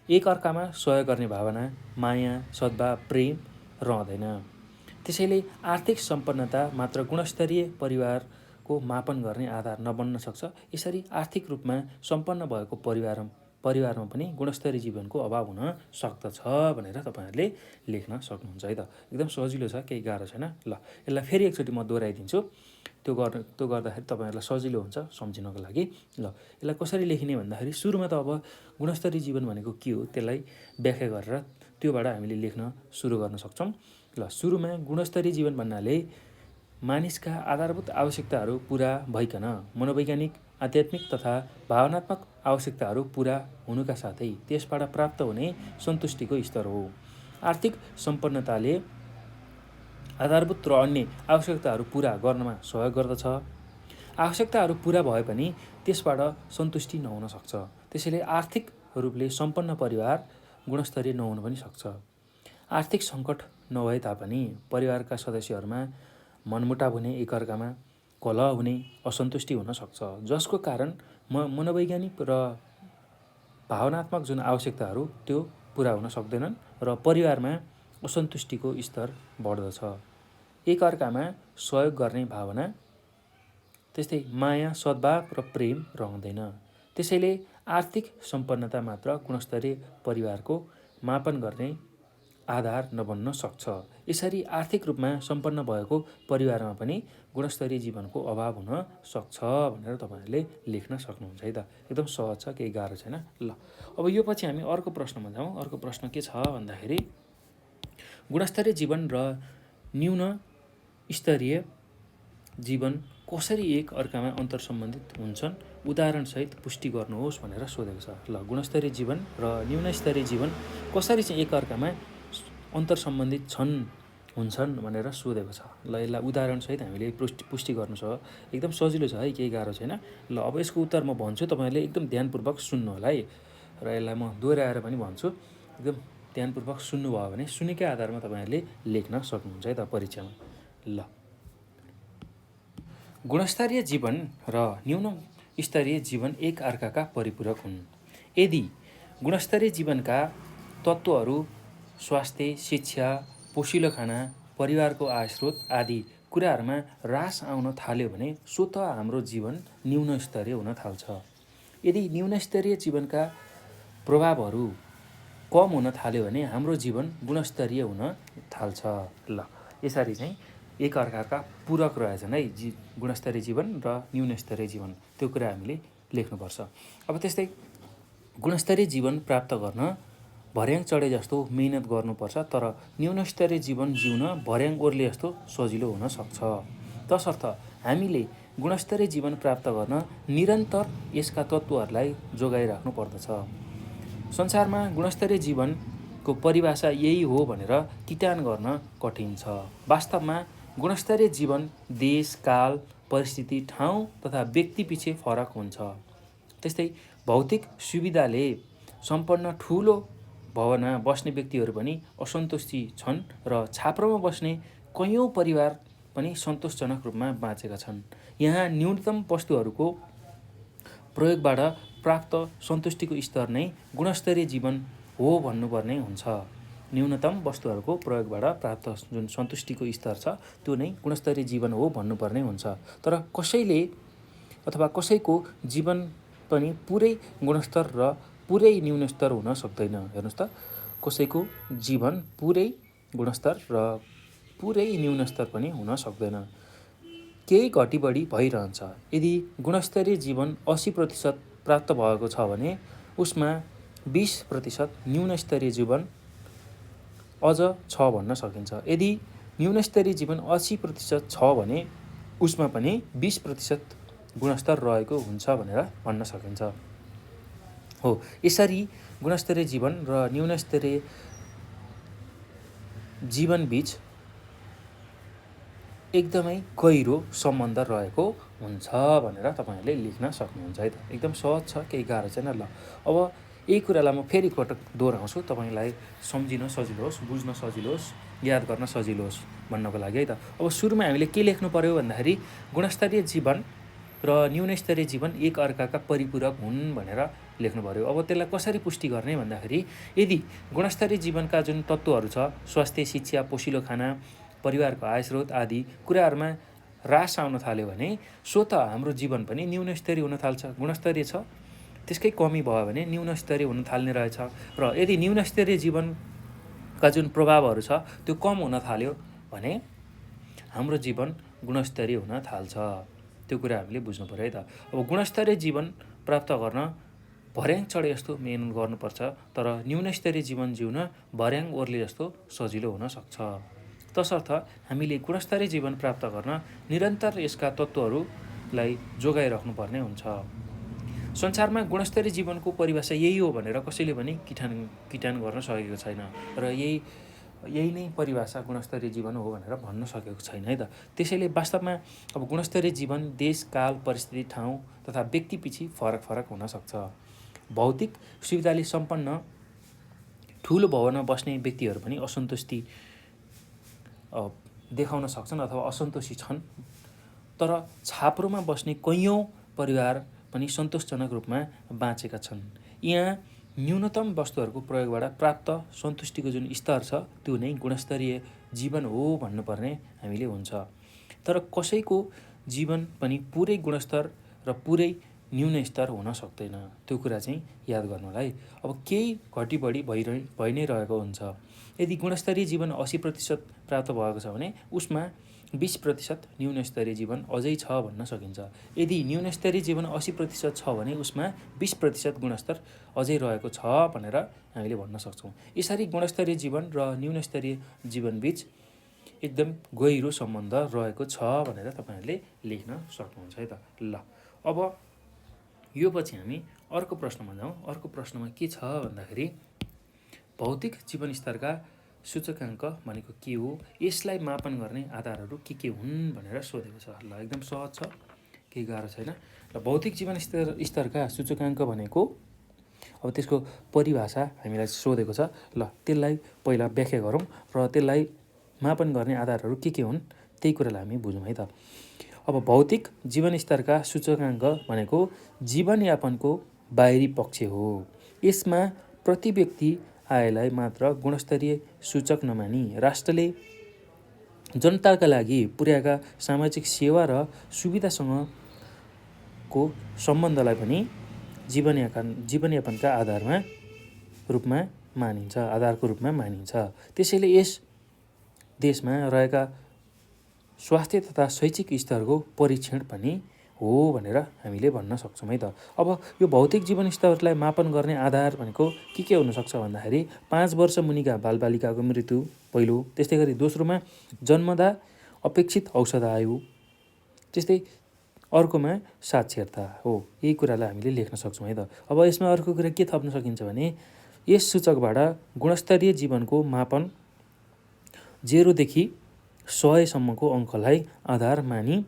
एकअर्कामा सहयोग गर्ने भावना, माया, सद्भाव, प्रेम रहँदैन। त्यसैले आर्थिक सम्पन्नता मात्र गुणस्तरीय परिवारको मापन गर्ने आधार नबन्न सक्छ। यसरी आर्थिक रूपमा सम्पन्न भएको परिवारमा पनि गुणस्तरीय जीवनको अभाव हुन सक्दछ भनेर तपाईँहरूले लेख्न सक्नुहुन्छ है त। एकदम सजिलो छ, केही गाह्रो छैन। ल यसलाई फेरि एकचोटि म दोहोऱ्याइदिन्छु, त्यो गर्दाखेरि तपाईँहरूलाई सजिलो हुन्छ सम्झिनको लागि। ल यसलाई कसरी लेखिने भन्दाखेरि सुरुमा त अब गुणस्तरीय जीवन भनेको के हो त्यसलाई व्याख्या गरेर त्योबाट हामीले लेख्न सुरु गर्न सक्छौँ। ल सुरुमा गुणस्तरीय जीवन भन्नाले मानिसका आधारभूत आवश्यकताहरू पुरा भइकन मनोवैज्ञानिक, आध्यात्मिक तथा भावनात्मक आवश्यकताहरू पुरा हुनुका साथै त्यसबाट प्राप्त हुने सन्तुष्टिको स्तर हो। आर्थिक सम्पन्नताले आधारभूत र अन्य आवश्यकताहरू पुरा गर्नमा सहयोग गर्दछ। आवश्यकताहरू पुरा भए पनि त्यसबाट सन्तुष्टि नहुन सक्छ। त्यसैले आर्थिक रूपले सम्पन्न परिवार गुणस्तरीय नहुन पनि सक्छ। आर्थिक सङ्कट नभए तापनि परिवारका सदस्यहरूमा मनमुटाव हुने, एकअर्कामा कलह हुने, असन्तुष्टि हुन सक्छ, जसको कारण मनोवैज्ञानिक र भावनात्मक जुन आवश्यकताहरू त्यो पुरा हुन सक्दैनन् र परिवारमा असन्तुष्टिको स्तर बढ्दछ। एकअर्कामा सहयोग गर्ने भावना, त्यस्तै माया, सद्भाव र प्रेम रहँदैन। त्यसैले आर्थिक सम्पन्नता मात्र गुणस्तरीय परिवारको मापन गर्ने आधार नबन्न सक्छ। यसरी आर्थिक रूपमा सम्पन्न भएको परिवारमा पनि गुणस्तरीय जीवनको अभाव हुन सक्छ भनेर तपाईँहरूले लेख्न सक्नुहुन्छ है त। एकदम सहज छ, केही गाह्रो छैन। ल अब यो पछि हामी अर्को प्रश्नमा जाउँ। अर्को प्रश्न के छ भन्दाखेरि गुणस्तरीय जीवन र न्यून स्तरीय जीवन कसरी एक अर्कामा अन्तर्सम्बन्धित हुन्छन्, उदाहरणसहित पुष्टि गर्नुहोस् भनेर सोधेको छ। ल गुणस्तरीय जीवन र न्यून स्तरीय जीवन कसरी चाहिँ एक अर्कामा अन्तर्सम्बन्धित हुन्छन् भनेर सोधेको छ। ल यसलाई उदाहरणसहित हामीले पुष्टि गर्नु छ। एकदम सजिलो छ है, केही गाह्रो छैन। ल अब यसको उत्तर म भन्छु, तपाईँहरूले एकदम ध्यानपूर्वक सुन्नु होला है। र यसलाई म दोहोऱ्याएर पनि भन्छु, एकदम ध्यानपूर्वक सुन्नुभयो भने सुनेकै आधारमा तपाईँहरूले लेख्न सक्नुहुन्छ है त परीक्षामा। ल गुणस्तरीय जीवन र न्यून स्तरीय जीवन एक अर्काका परिपूरक हुन्। यदि गुणस्तरीय जीवनका तत्त्वहरू स्वास्थ्य, शिक्षा, पोषिलो खाना, परिवारको आयस्रोत आदि कुराहरूमा ह्रास आउन थाल्यो भने स्वतः हाम्रो जीवन न्यून स्तरीय हुन थाल्छ। यदि न्यून स्तरीय जीवनका प्रभावहरू कम हुन थाल्यो भने हाम्रो जीवन गुणस्तरीय हुन थाल्छ। ल यसरी चाहिँ एक अर्काका पूरक रहेछन् है गुणस्तरीय जीवन र न्यून स्तरीय जीवन, त्यो कुरा हामीले लेख्नुपर्छ। अब त्यस्तै गुणस्तरीय जीवन प्राप्त गर्न भर्याङ चढे जस्तो मेहनत गर्नुपर्छ, तर न्यून स्तरीय जीवन जिउन भर्याङ ओर्ले जस्तो सजिलो हुन सक्छ। तसर्थ हामीले गुणस्तरीय जीवन प्राप्त गर्न निरन्तर यसका तत्त्वहरूलाई जोगाइराख्नु पर्दछ। संसारमा गुणस्तरीय जीवनको परिभाषा यही हो भनेर किटान गर्न कठिन छ। वास्तवमा गुणस्तरीय जीवन देश, काल, परिस्थिति, ठाउँ तथा व्यक्तिपिछे फरक हुन्छ। त्यस्तै भौतिक सुविधाले सम्पन्न ठुलो भवनमा बस्ने व्यक्तिहरू पनि असन्तुष्टि छन् र छाप्रोमा बस्ने कैयौँ परिवार पनि सन्तोषजनक रूपमा बाँचेका छन्। यहाँ न्यूनतम वस्तुहरूको प्रयोगबाट प्राप्त सन्तुष्टिको स्तर नै गुणस्तरीय जीवन हो भन्नुपर्ने हुन्छ। न्यूनतम वस्तुहरूको प्रयोगबाट प्राप्त जुन सन्तुष्टिको स्तर छ त्यो नै गुणस्तरीय जीवन हो भन्नुपर्ने हुन्छ। तर कसैले अथवा कसैको जीवन पनि पुरै गुणस्तर र पुरै न्यून स्तर हुन सक्दैन। हेर्नुहोस् त, कसैको जीवन पुरै गुणस्तर र पुरै न्यून स्तर पनि हुन सक्दैन, केही घटी बढी भइरहन्छ। यदि गुणस्तरीय जीवन 80% प्राप्त भएको छ भने उसमा 20% न्यून स्तरीय जीवन अझ छ भन्न सकिन्छ। यदि न्यून स्तरीय जीवन 80% छ भने उसमा पनि 20% गुणस्तर रहेको हुन्छ भनेर भन्न सकिन्छ। हो, यसरी गुणस्तरीय जीवन र न्यून स्तरीय जीवनबीच एकदमै गहिरो सम्बन्ध रहेको हुन्छ भनेर तपाईँहरूले लेख्न सक्नुहुन्छ है त। एकदम सहज छ, केही गाह्रो छैन। ल अब यही कुरालाई म फेरि पटक दोहोऱ्याउँछु, तपाईँलाई सम्झिन सजिलो होस्, बुझ्न सजिलो होस्, याद गर्न सजिलो होस् भन्नको लागि है त। अब सुरुमा हामीले के लेख्नु पर्यो भन्दाखेरि गुणस्तरीय जीवन र न्यून स्तरीय जीवन एक अर्काका परिपूरक हुन् भनेर लेख्नु पर्यो। अब त्यसलाई कसरी पुष्टि गर्ने भन्दाखेरि यदि गुणस्तरीय जीवनका जुन तत्त्वहरू छ स्वास्थ्य, शिक्षा, पोषिलो खाना, परिवारको आयस्रोत आदि कुराहरूमा ह्रास आउन थाल्यो भने स्वतः हाम्रो जीवन पनि न्यून स्तरीय हुन थाल्छ। गुणस्तरीय छ, त्यसकै कमी भयो भने न्यून स्तरीय हुन थाल्ने रहेछ। र यदि न्यून स्तरीय जीवनका जुन प्रभावहरू छ त्यो कम हुन थाल्यो भने हाम्रो जीवन गुणस्तरीय हुन थाल्छ। त्यो कुरा हामीले बुझ्नु पर्यो है त। अब गुणस्तरीय जीवन प्राप्त गर्न भर्याङ चढे जस्तो मेहनत गर्नुपर्छ, तर न्यून स्तरीय जीवन जिउन भर्याङ ओर्ले जस्तो सजिलो हुन सक्छ। तसर्थ हामीले गुणस्तरीय जीवन प्राप्त गर्न निरन्तर यसका तत्त्वहरूलाई जोगाइराख्नुपर्ने हुन्छ। संसारमा गुणस्तरीय जीवनको परिभाषा यही हो भनेर कसैले पनि किटान गर्न सकेको छैन र यही नै परिभाषा गुणस्तरीय जीवन हो भनेर भन्न सकेको छैन है त। त्यसैले वास्तवमा अब गुणस्तरीय जीवन देश, काल, परिस्थिति, ठाउँ तथा व्यक्तिपिछे फरक हुन सक्छ। भौतिक सुविधाले सम्पन्न ठुलो भवनमा बस्ने व्यक्तिहरू पनि असन्तुष्टि देखाउन सक्छन् अथवा असन्तोषी छन्, तर छाप्रोमा बस्ने कैयौँ परिवार पनि सन्तोषजनक रूपमा बाँचेका छन्। यहाँ न्यूनतम वस्तुहरूको प्रयोगबाट प्राप्त सन्तुष्टिको जुन स्तर छ त्यो नै गुणस्तरीय जीवन हो भन्नुपर्ने हामीले हुन्छ। तर कसैको जीवन पनि पुरै गुणस्तर र पुरै न्यून स्तर हुन सक्दैन, त्यो कुरा चाहिँ याद गर्नु होला है। अब केही घटी बढी भइ नै रहेको हुन्छ। यदि गुणस्तरीय जीवन 80% प्राप्त भएको छ भने उसमा 20% न्यूनस्तरीय जीवन अझै छ भन्न सकिन्छ। यदि न्यूनस्तरीय जीवन 80% छ भने उसमा 20% गुणस्तर अझै रहेको छ भनेर हामीले भन्न सक्छौँ। यसरी गुणस्तरीय जीवन र न्यूनस्तरीय जीवनबीच एकदम गहिरो सम्बन्ध रहेको छ भनेर तपाईँहरूले लेख्न सक्नुहुन्छ है त। ल अब यो पछि हामी अर्को प्रश्नमा जाउँ। अर्को प्रश्नमा के छ भन्दाखेरि भौतिक जीवनस्तरका सूचकाङ्क भनेको के हो, यसलाई मापन गर्ने आधारहरू के हुन् भनेर सोधेको छ। ल एकदम सहज छ, केही गाह्रो छैन। र भौतिक जीवनस्तरका सूचकाङ्क भनेको अब त्यसको परिभाषा हामीलाई सोधेको छ। ल त्यसलाई पहिला व्याख्या गरौँ र त्यसलाई मापन गर्ने आधारहरू के हुन् त्यही कुरालाई हामी बुझौँ है त। अब भौतिक जीवनस्तरका सूचकाङ्क भनेको जीवनयापनको बाहिरी पक्ष हो। यसमा प्रति व्यक्ति आयलाई मात्र गुणस्तरीय सूचक नमानी राष्ट्रले जनताका लागि पुर्याएका सामाजिक सेवा र सुविधासँगको सम्बन्धलाई पनि जीवनयापनका आधारको रूपमा मानिन्छ। त्यसैले यस देशमा रहेका स्वास्थ्य तथा शैक्षिक स्तरको परीक्षण पनि हो भनेर हामीले भन्न सक्छौँ है त। अब यो भौतिक जीवनस्तरलाई मापन गर्ने आधार भनेको के हुनसक्छ भन्दाखेरि 5 वर्ष मुनिका बालबालिकाको मृत्यु पहिलो, त्यस्तै गरी दोस्रोमा जन्मदा अपेक्षित औषध आयु, त्यस्तै अर्कोमा साक्षरता हो। यही कुरालाई हामीले लेख्न सक्छौँ है त। अब यसमा अर्को कुरा के थप्न सकिन्छ भने यस सूचकबाट गुणस्तरीय जीवनको मापन 0 देखि 100 सम्मको अङ्कलाई आधार मानी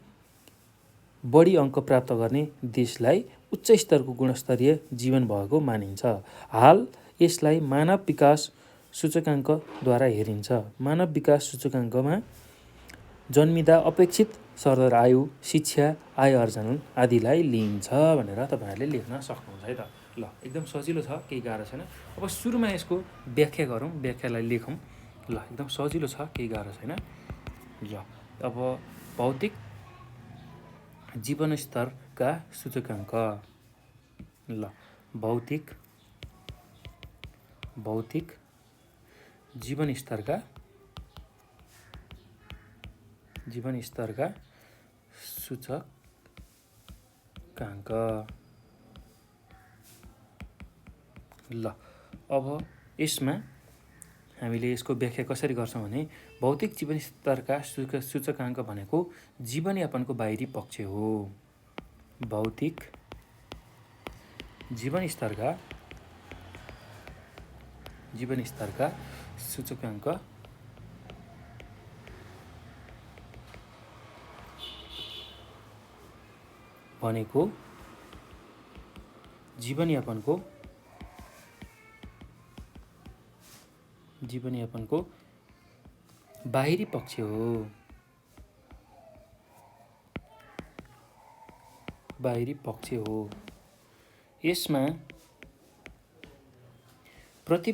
बढी अङ्क प्राप्त गर्ने देशलाई उच्च स्तरको गुणस्तरीय जीवन भएको मानिन्छ। हाल यसलाई मानव विकास सूचकाङ्कद्वारा हेरिन्छ। मानव विकास सूचकाङ्कमा जन्मिँदा अपेक्षित सरदर आयु, शिक्षा, आय आर्जन आदिलाई लिइन्छ भनेर तपाईँहरूले लेख्न सक्नुहुन्छ है त। ल एकदम सजिलो छ, केही गाह्रो छैन। अब सुरुमा यसको व्याख्या गरौँ, व्याख्यालाई लेखौँ। ल एकदम सजिलो छ, केही गाह्रो छैन। ल अब भौतिक जीवनस्तरका सूचकाङ्क। ल भौतिक जीवनस्तरका सूचकाङ्क। ल अब यसमा हामीले यसको व्याख्या कसरी गर्छौँ भने भौतिक जीवनस्तरका सूचकाङ्क भनेको जीवनयापनको बाहिरी पक्ष हो। भौतिक जीवनस्तरका सूचकाङ्क भनेको जीवनयापनको बाहिरी पक्ष हो। यसमा प्रति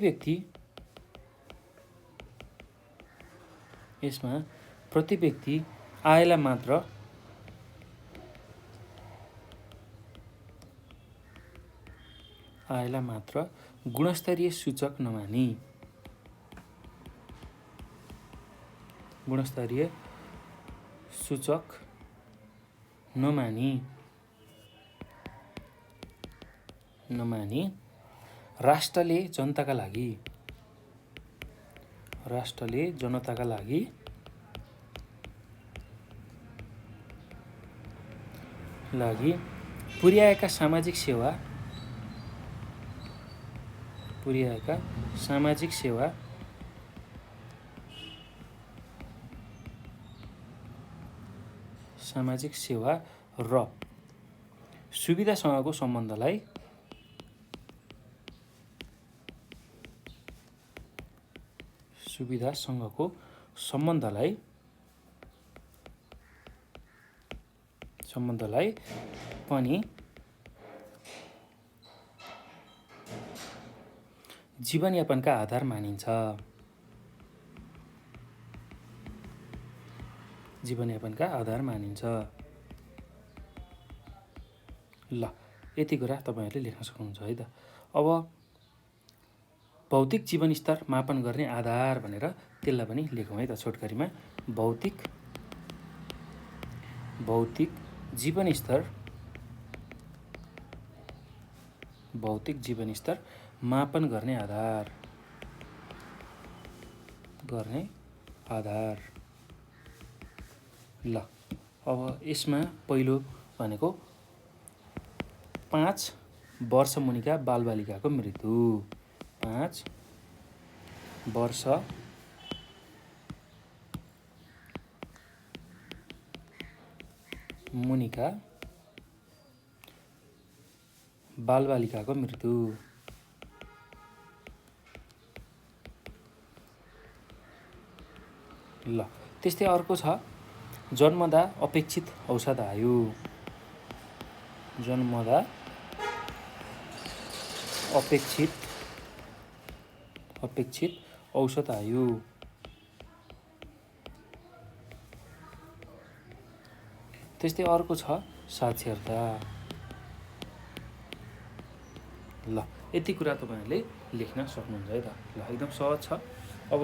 व्यक्ति आयलाई मात्र गुणस्तरीय सूचक नमानी राष्ट्रले जनताका लागि पुर्याएका सामाजिक सेवा र सुविधासँगको सम्बन्धलाई पनि जीवनयापनका आधार मानिन्छ। जीवनयापनका आधार मानिन्छ। ल यति कुरा तपाईँहरूले लेख्न सक्नुहुन्छ है त। अब भौतिक जीवनस्तर मापन गर्ने आधार भनेर त्यसलाई पनि लेखौँ है त छोटकरीमा। भौतिक जीवनस्तर मापन गर्ने आधार। ल अब यसमा पहिलो भनेको 5 वर्ष मुनिका बालबालिकाको मृत्यु। 5 वर्ष मुनिका बालबालिकाको मृत्यु। ल त्यस्तै अर्को छ जन्मदा अपेक्षित औसत आयु। जन्मदा अपेक्षित औसत आयु। त्यस्तै अर्को छ साक्षरता। ल यति कुरा तपाईँहरूले लेख्न सक्नुहुन्छ है त। ल एकदम सहज छ। अब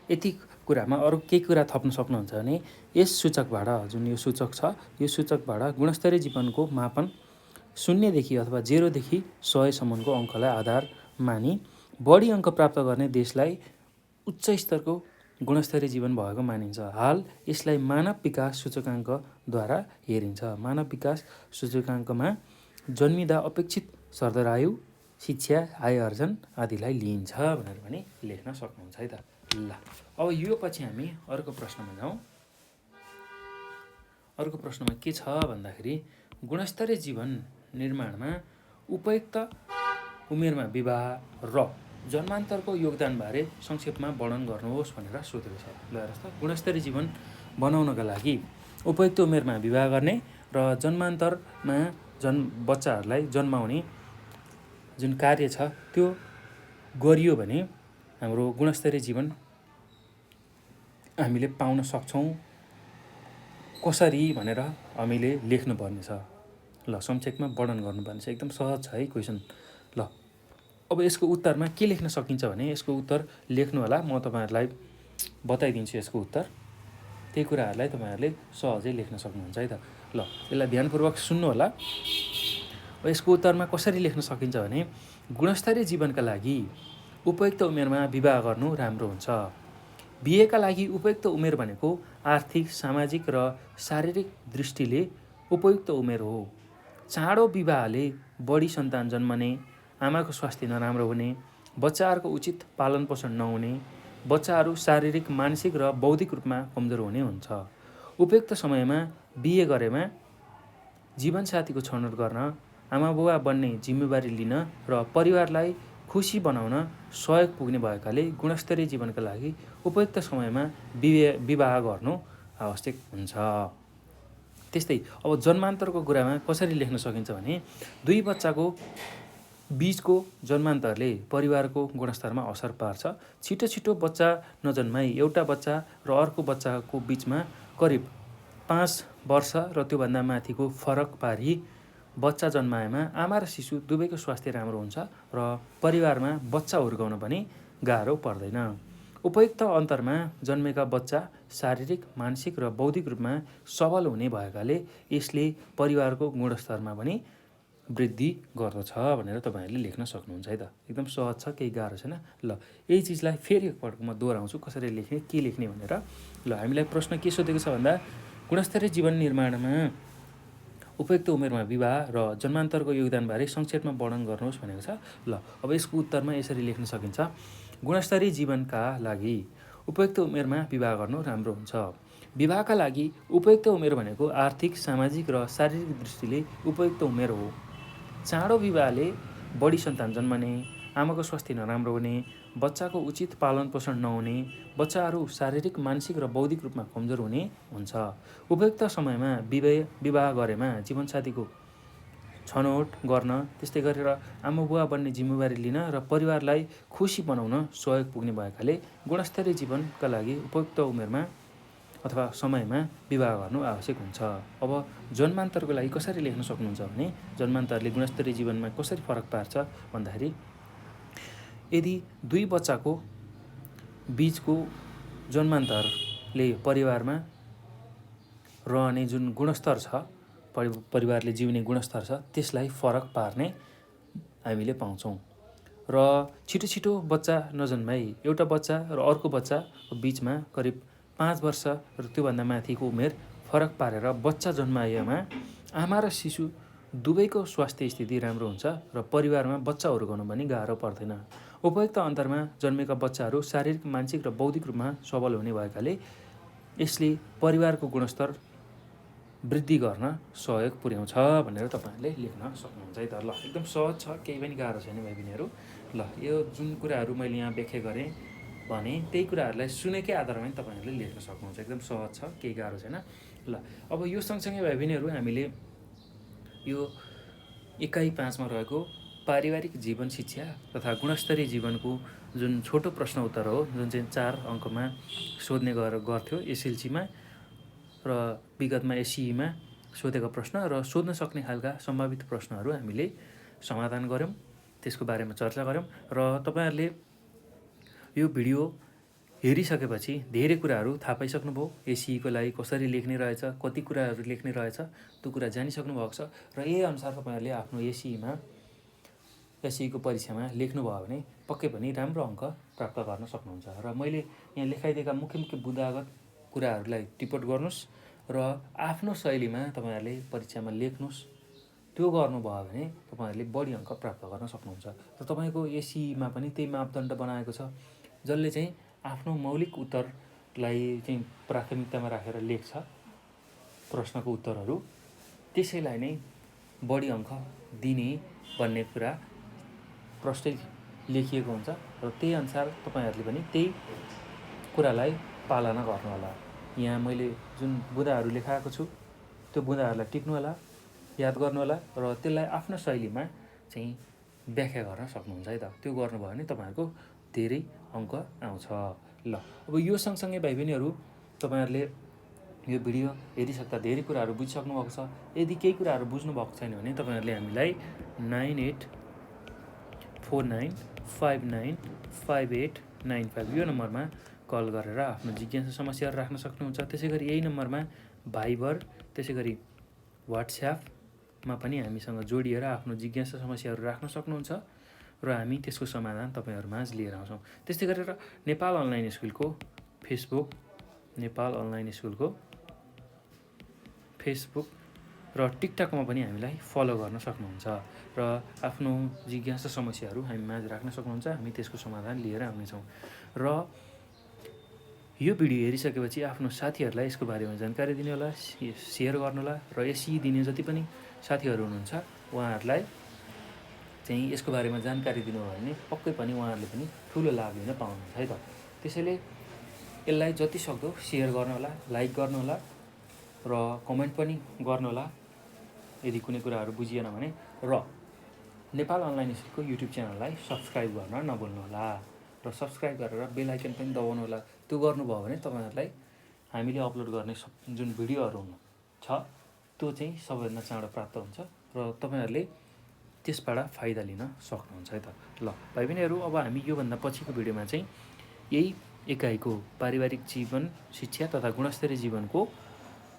यति कुरामा अरू केही कुरा थप्न सक्नुहुन्छ भने यस सूचकबाट, जुन यो सूचक छ, यो सूचकबाट गुणस्तरीय जीवनको मापन 0 अथवा 0 - 100 सम्मको अङ्कलाई आधार मानी बढी अङ्क प्राप्त गर्ने देशलाई उच्च स्तरको गुणस्तरीय जीवन भएको मानिन्छ। हाल यसलाई मानव विकास सूचकाङ्कद्वारा हेरिन्छ। मानव विकास सूचकाङ्कमा जन्मिँदा अपेक्षित सरदर आयु, शिक्षा, आय आर्जन आदिलाई लिइन्छ भनेर पनि लेख्न सक्नुहुन्छ है त। ल अब यो पछि हामी अर्को प्रश्नमा जाउँ। अर्को प्रश्नमा के छ भन्दाखेरि गुणस्तरीय जीवन निर्माणमा उपयुक्त उमेरमा विवाह र जन्मान्तरको योगदानबारे संक्षेपमा वर्णन गर्नुहोस् भनेर सोधेको छ। ल हेर्नुहोस् त, गुणस्तरीय जीवन बनाउनका लागि उपयुक्त उमेरमा विवाह गर्ने र जन्मान्तरमा बच्चाहरूलाई जन्माउने जुन कार्य छ त्यो गरियो भने हाम्रो गुणस्तरीय जीवन हामीले पाउन सक्छौँ। कसरी भनेर हामीले लेख्नुपर्ने छ। ल संक्षेपमा वर्णन गर्नुपर्ने छ। एकदम सहज छ है क्वेसन। ल अब यसको उत्तरमा के लेख्न सकिन्छ भने यसको उत्तर लेख्नु होला। म तपाईँहरूलाई बताइदिन्छु यसको उत्तर। त्यही कुराहरूलाई तपाईँहरूले सहजै लेख्न सक्नुहुन्छ है त। ल यसलाई ध्यानपूर्वक सुन्नु होला। यसको उत्तरमा कसरी लेख्न सकिन्छ भने गुणस्तरीय जीवनका लागि उपयुक्त उमेरमा विवाह गर्नु राम्रो हुन्छ। बिहेका लागि उपयुक्त उमेर भनेको आर्थिक, सामाजिक र शारीरिक दृष्टिले उपयुक्त उमेर हो। चाँडो विवाहले बढी सन्तान जन्मने, आमाको स्वास्थ्य नराम्रो हुने, बच्चाहरूको उचित पालनपोषण नहुने, बच्चाहरू शारीरिक, मानसिक र बौद्धिक रूपमा कमजोर हुने हुन्छ। उपयुक्त समयमा बिहे गरेमा जीवनसाथीको छनौट गर्न, आमाबुवा बन्ने जिम्मेवारी लिन र परिवारलाई खुसी बनाउन सहयोग पुग्ने भएकाले गुणस्तरीय जीवनका लागि उपयुक्त समयमा विवाह गर्नु आवश्यक हुन्छ। त्यस्तै अब जन्मान्तरको कुरामा कसरी लेख्न सकिन्छ भने दुई बच्चाको बीचको जन्मान्तरले परिवारको गुणस्तरमा असर पार्छ। छिटो छिटो बच्चा नजन्माई एउटा बच्चा र अर्को बच्चाको बीचमा करिब 5 वर्ष र त्योभन्दा माथिको फरक पारी बच्चा जन्माएमा आमा र शिशु दुवैको स्वास्थ्य राम्रो हुन्छ र परिवारमा बच्चा हुर्काउन पनि गाह्रो पर्दैन। उपयुक्त अन्तरमा जन्मेका बच्चा शारीरिक, मानसिक र बौद्धिक रूपमा सबल हुने भएकाले यसले परिवारको गुणस्तरमा पनि वृद्धि गर्दछ भनेर तपाईँहरूले लेख्न सक्नुहुन्छ है त। एकदम सहज छ, केही गाह्रो छैन। ल यही चिजलाई फेरि एकपटक म दोहोऱ्याउँछु कसरी लेख्ने, के लेख्ने भनेर। ल हामीलाई प्रश्न के सोधेको छ भन्दा गुणस्तरीय जीवन निर्माणमा उपयुक्त उमेरमा विवाह र जन्मान्तरको योगदानबारे संक्षेपमा वर्णन गर्नुहोस् भनेको छ। ल अब यसको उत्तरमा यसरी लेख्न सकिन्छ। गुणस्तरीय जीवनका लागि उपयुक्त उमेरमा विवाह गर्नु राम्रो हुन्छ। विवाहका लागि उपयुक्त उमेर भनेको आर्थिक, सामाजिक र शारीरिक दृष्टिले उपयुक्त उमेर हो। चाँडो विवाहले बढी सन्तान जन्मने, आमाको स्वास्थ्य नराम्रो हुने, बच्चाको उचित पालनपोषण नहुने, बच्चाहरू शारीरिक, मानसिक र बौद्धिक रूपमा कमजोर हुने हुन्छ। उपयुक्त समयमा विवाह गरेमा जीवनसाथीको छनौट गर्न, त्यस्तै गरेर आमा बुवा बन्ने जिम्मेवारी लिन र परिवारलाई खुसी बनाउन सहयोग पुग्ने भएकाले गुणस्तरीय जीवनका लागि उपयुक्त उमेरमा अथवा समयमा विवाह गर्नु आवश्यक हुन्छ। अब जन्मान्तरको लागि कसरी लेख्न सक्नुहुन्छ भने जन्मान्तरले गुणस्तरीय जीवनमा कसरी फरक पार्छ भन्दाखेरि यदि दुई बच्चाको बीचको जन्मान्तरले परिवारमा रहने जुन गुणस्तर छ, परिवारले जिउने गुणस्तर छ, त्यसलाई फरक पार्ने हामीले पाउँछौँ। र छिटो छिटो बच्चा नजन्माई एउटा बच्चा र अर्को बच्चाको बिचमा करिब 5 वर्ष र त्योभन्दा माथिको उमेर फरक पारेर बच्चा जन्माएमा आमा र शिशु दुवैको स्वास्थ्य स्थिति राम्रो हुन्छ र परिवारमा बच्चा हुर्काउन पनि गाह्रो पर्दैन। उपयुक्त अन्तरमा जन्मेका बच्चाहरू शारीरिक, मानसिक र बौद्धिक रूपमा सबल हुने भएकाले यसले परिवारको गुणस्तर वृद्धि गर्न सहयोग पुर्याउँछ भनेर तपाईँहरूले लेख्न सक्नुहुन्छ है त। ल, एकदम सहज छ, केही पनि गाह्रो छैन भाइ बहिनीहरू। ल, यो जुन कुराहरू मैले यहाँ व्याख्या गरेँ भने त्यही कुराहरूलाई सुनेकै आधारमा तपाईँहरूले लेख्न सक्नुहुन्छ। एकदम सहज छ, केही गाह्रो छैन। ल, अब यो सँगसँगै भाइ बहिनीहरू हामीले यो इकाइ 5 मा रहेको पारिवारिक जीवन शिक्षा तथा गुणस्तरीय जीवनको जुन छोटो प्रश्न उत्तर हो, जुन चाहिँ 4 अङ्कमा सोध्ने गर्थ्यो एसएलसीमा र विगतमा एससीईमा सोधेको प्रश्न र सोध्न सक्ने खालका सम्भावित प्रश्नहरू हामीले समाधान गऱ्यौँ, त्यसको बारेमा चर्चा गऱ्यौँ। र तपाईँहरूले यो भिडियो हेरिसकेपछि धेरै कुराहरू थाहा पाइसक्नुभयो। एससीईको लागि कसरी लेख्ने रहेछ, कति कुराहरू लेख्ने रहेछ, त्यो कुरा जानिसक्नु भएको छ। र यही अनुसार तपाईँहरूले आफ्नो एससीईको परीक्षामा लेख्नुभयो भने पक्कै पनि राम्रो अङ्क प्राप्त गर्न सक्नुहुन्छ। र मैले यहाँ लेखाइदिएका मुख्य बुदागत कुराहरूलाई टिप्पण गर्नुहोस् र आफ्नो शैलीमा तपाईँहरूले परीक्षामा लेख्नुहोस्। त्यो गर्नुभयो भने तपाईँहरूले बढी अङ्क प्राप्त गर्न सक्नुहुन्छ। र तपाईँको एससीईमा पनि त्यही मापदण्ड बनाएको छ, जसले चाहिँ आफ्नो मौलिक उत्तरलाई चाहिँ प्राथमिकतामा राखेर लेख्छ प्रश्नको उत्तरहरू, त्यसैलाई नै बढी अङ्क दिने भन्ने कुरा प्रष्टै लेखिएको हुन्छ। र त्यही अनुसार तपाईँहरूले पनि त्यही कुरालाई पालना गर्नुहोला। यहाँ मैले जुन बुँदाहरू लेखाएको छु त्यो बुँदाहरूलाई टिप्नुहोला, याद गर्नुहोला र त्यसलाई आफ्नो शैलीमा चाहिँ व्याख्या गर्न सक्नुहुन्छ है त। त्यो गर्नुभयो भने तपाईँहरूको धेरै अङ्क आउँछ। ल, अब यो सँगसँगै भाइ बहिनीहरू तपाईँहरूले यो भिडियो हेरिसक्दा धेरै कुराहरू बुझिसक्नु भएको छ। यदि केही कुराहरू बुझ्नु भएको छैन भने तपाईँहरूले हामीलाई 9849595895 यो नम्बरमा कल गरेर आफ्नो जिज्ञासा समस्याहरू राख्न सक्नुहुन्छ। त्यसै गरी यही नम्बरमा भाइबर, त्यसै गरी व्हाट्सएपमा पनि हामीसँग जोडिएर आफ्नो जिज्ञासा समस्याहरू राख्न सक्नुहुन्छ र हामी त्यसको समाधान तपाईँहरूमाझ लिएर आउँछौँ। त्यस्तै गरेर नेपाल अनलाइन स्कुलको फेसबुक, नेपाल अनलाइन स्कुलको फेसबुक र टिकटकमा पनि हामीलाई फलो गर्न सक्नुहुन्छ र आफ्नो जिज्ञासा समस्याहरू हामीमाझ राख्न सक्नुहुन्छ। हामी त्यसको समाधान लिएर आउनेछौँ। र यो भिडियो हेरिसकेपछि आफ्नो साथीहरूलाई यसको बारेमा जानकारी दिनुहोला, सेयर गर्नुहोला र एससीई दिने जति पनि साथीहरू हुनुहुन्छ उहाँहरूलाई चाहिँ यसको बारेमा जानकारी दिनुभयो भने पक्कै पनि उहाँहरूले पनि ठुलो लाभ लिन पाउनुहुन्छ है त। त्यसैले यसलाई जति सक्दो सेयर गर्नुहोला, लाइक गर्नुहोला र कमेन्ट पनि गर्नुहोला यदि कुनै कुराहरू बुझिएन भने। र नेपाल अनलाइन स्कुलको युट्युब च्यानललाई सब्सक्राइब गर्न नभुल्नुहोला र सब्सक्राइब गरेर बेल आइकन पनि दबाउनुहोला। त्यो गर्नुभयो भने तपाईँहरूलाई हामीले अपलोड गर्ने जुन भिडियोहरू छ त्यो चाहिँ सबैभन्दा चाँडो प्राप्त हुन्छ र तपाईँहरूले त्यसबाट फाइदा लिन सक्नुहुन्छ है त। ल भाइ बहिनीहरू, अब हामी योभन्दा पछिको भिडियोमा चाहिँ यही एकाइको पारिवारिक जीवन शिक्षा तथा गुणस्तरीय जीवनको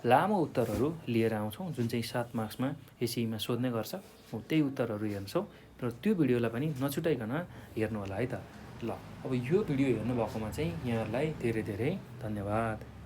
लामो उत्तरहरू लिएर आउँछौँ, जुन चाहिँ 7 मार्क्समा एससीईमा सोध्ने गर्छ। त्यही उत्तरहरू हेर्छौँ र त्यो भिडियोलाई पनि नछुटाइकन हेर्नुहोला है त। ल, अब यो भिडियो हेर्नुभएकोमा चाहिँ यहाँहरूलाई धेरै धेरै धन्यवाद।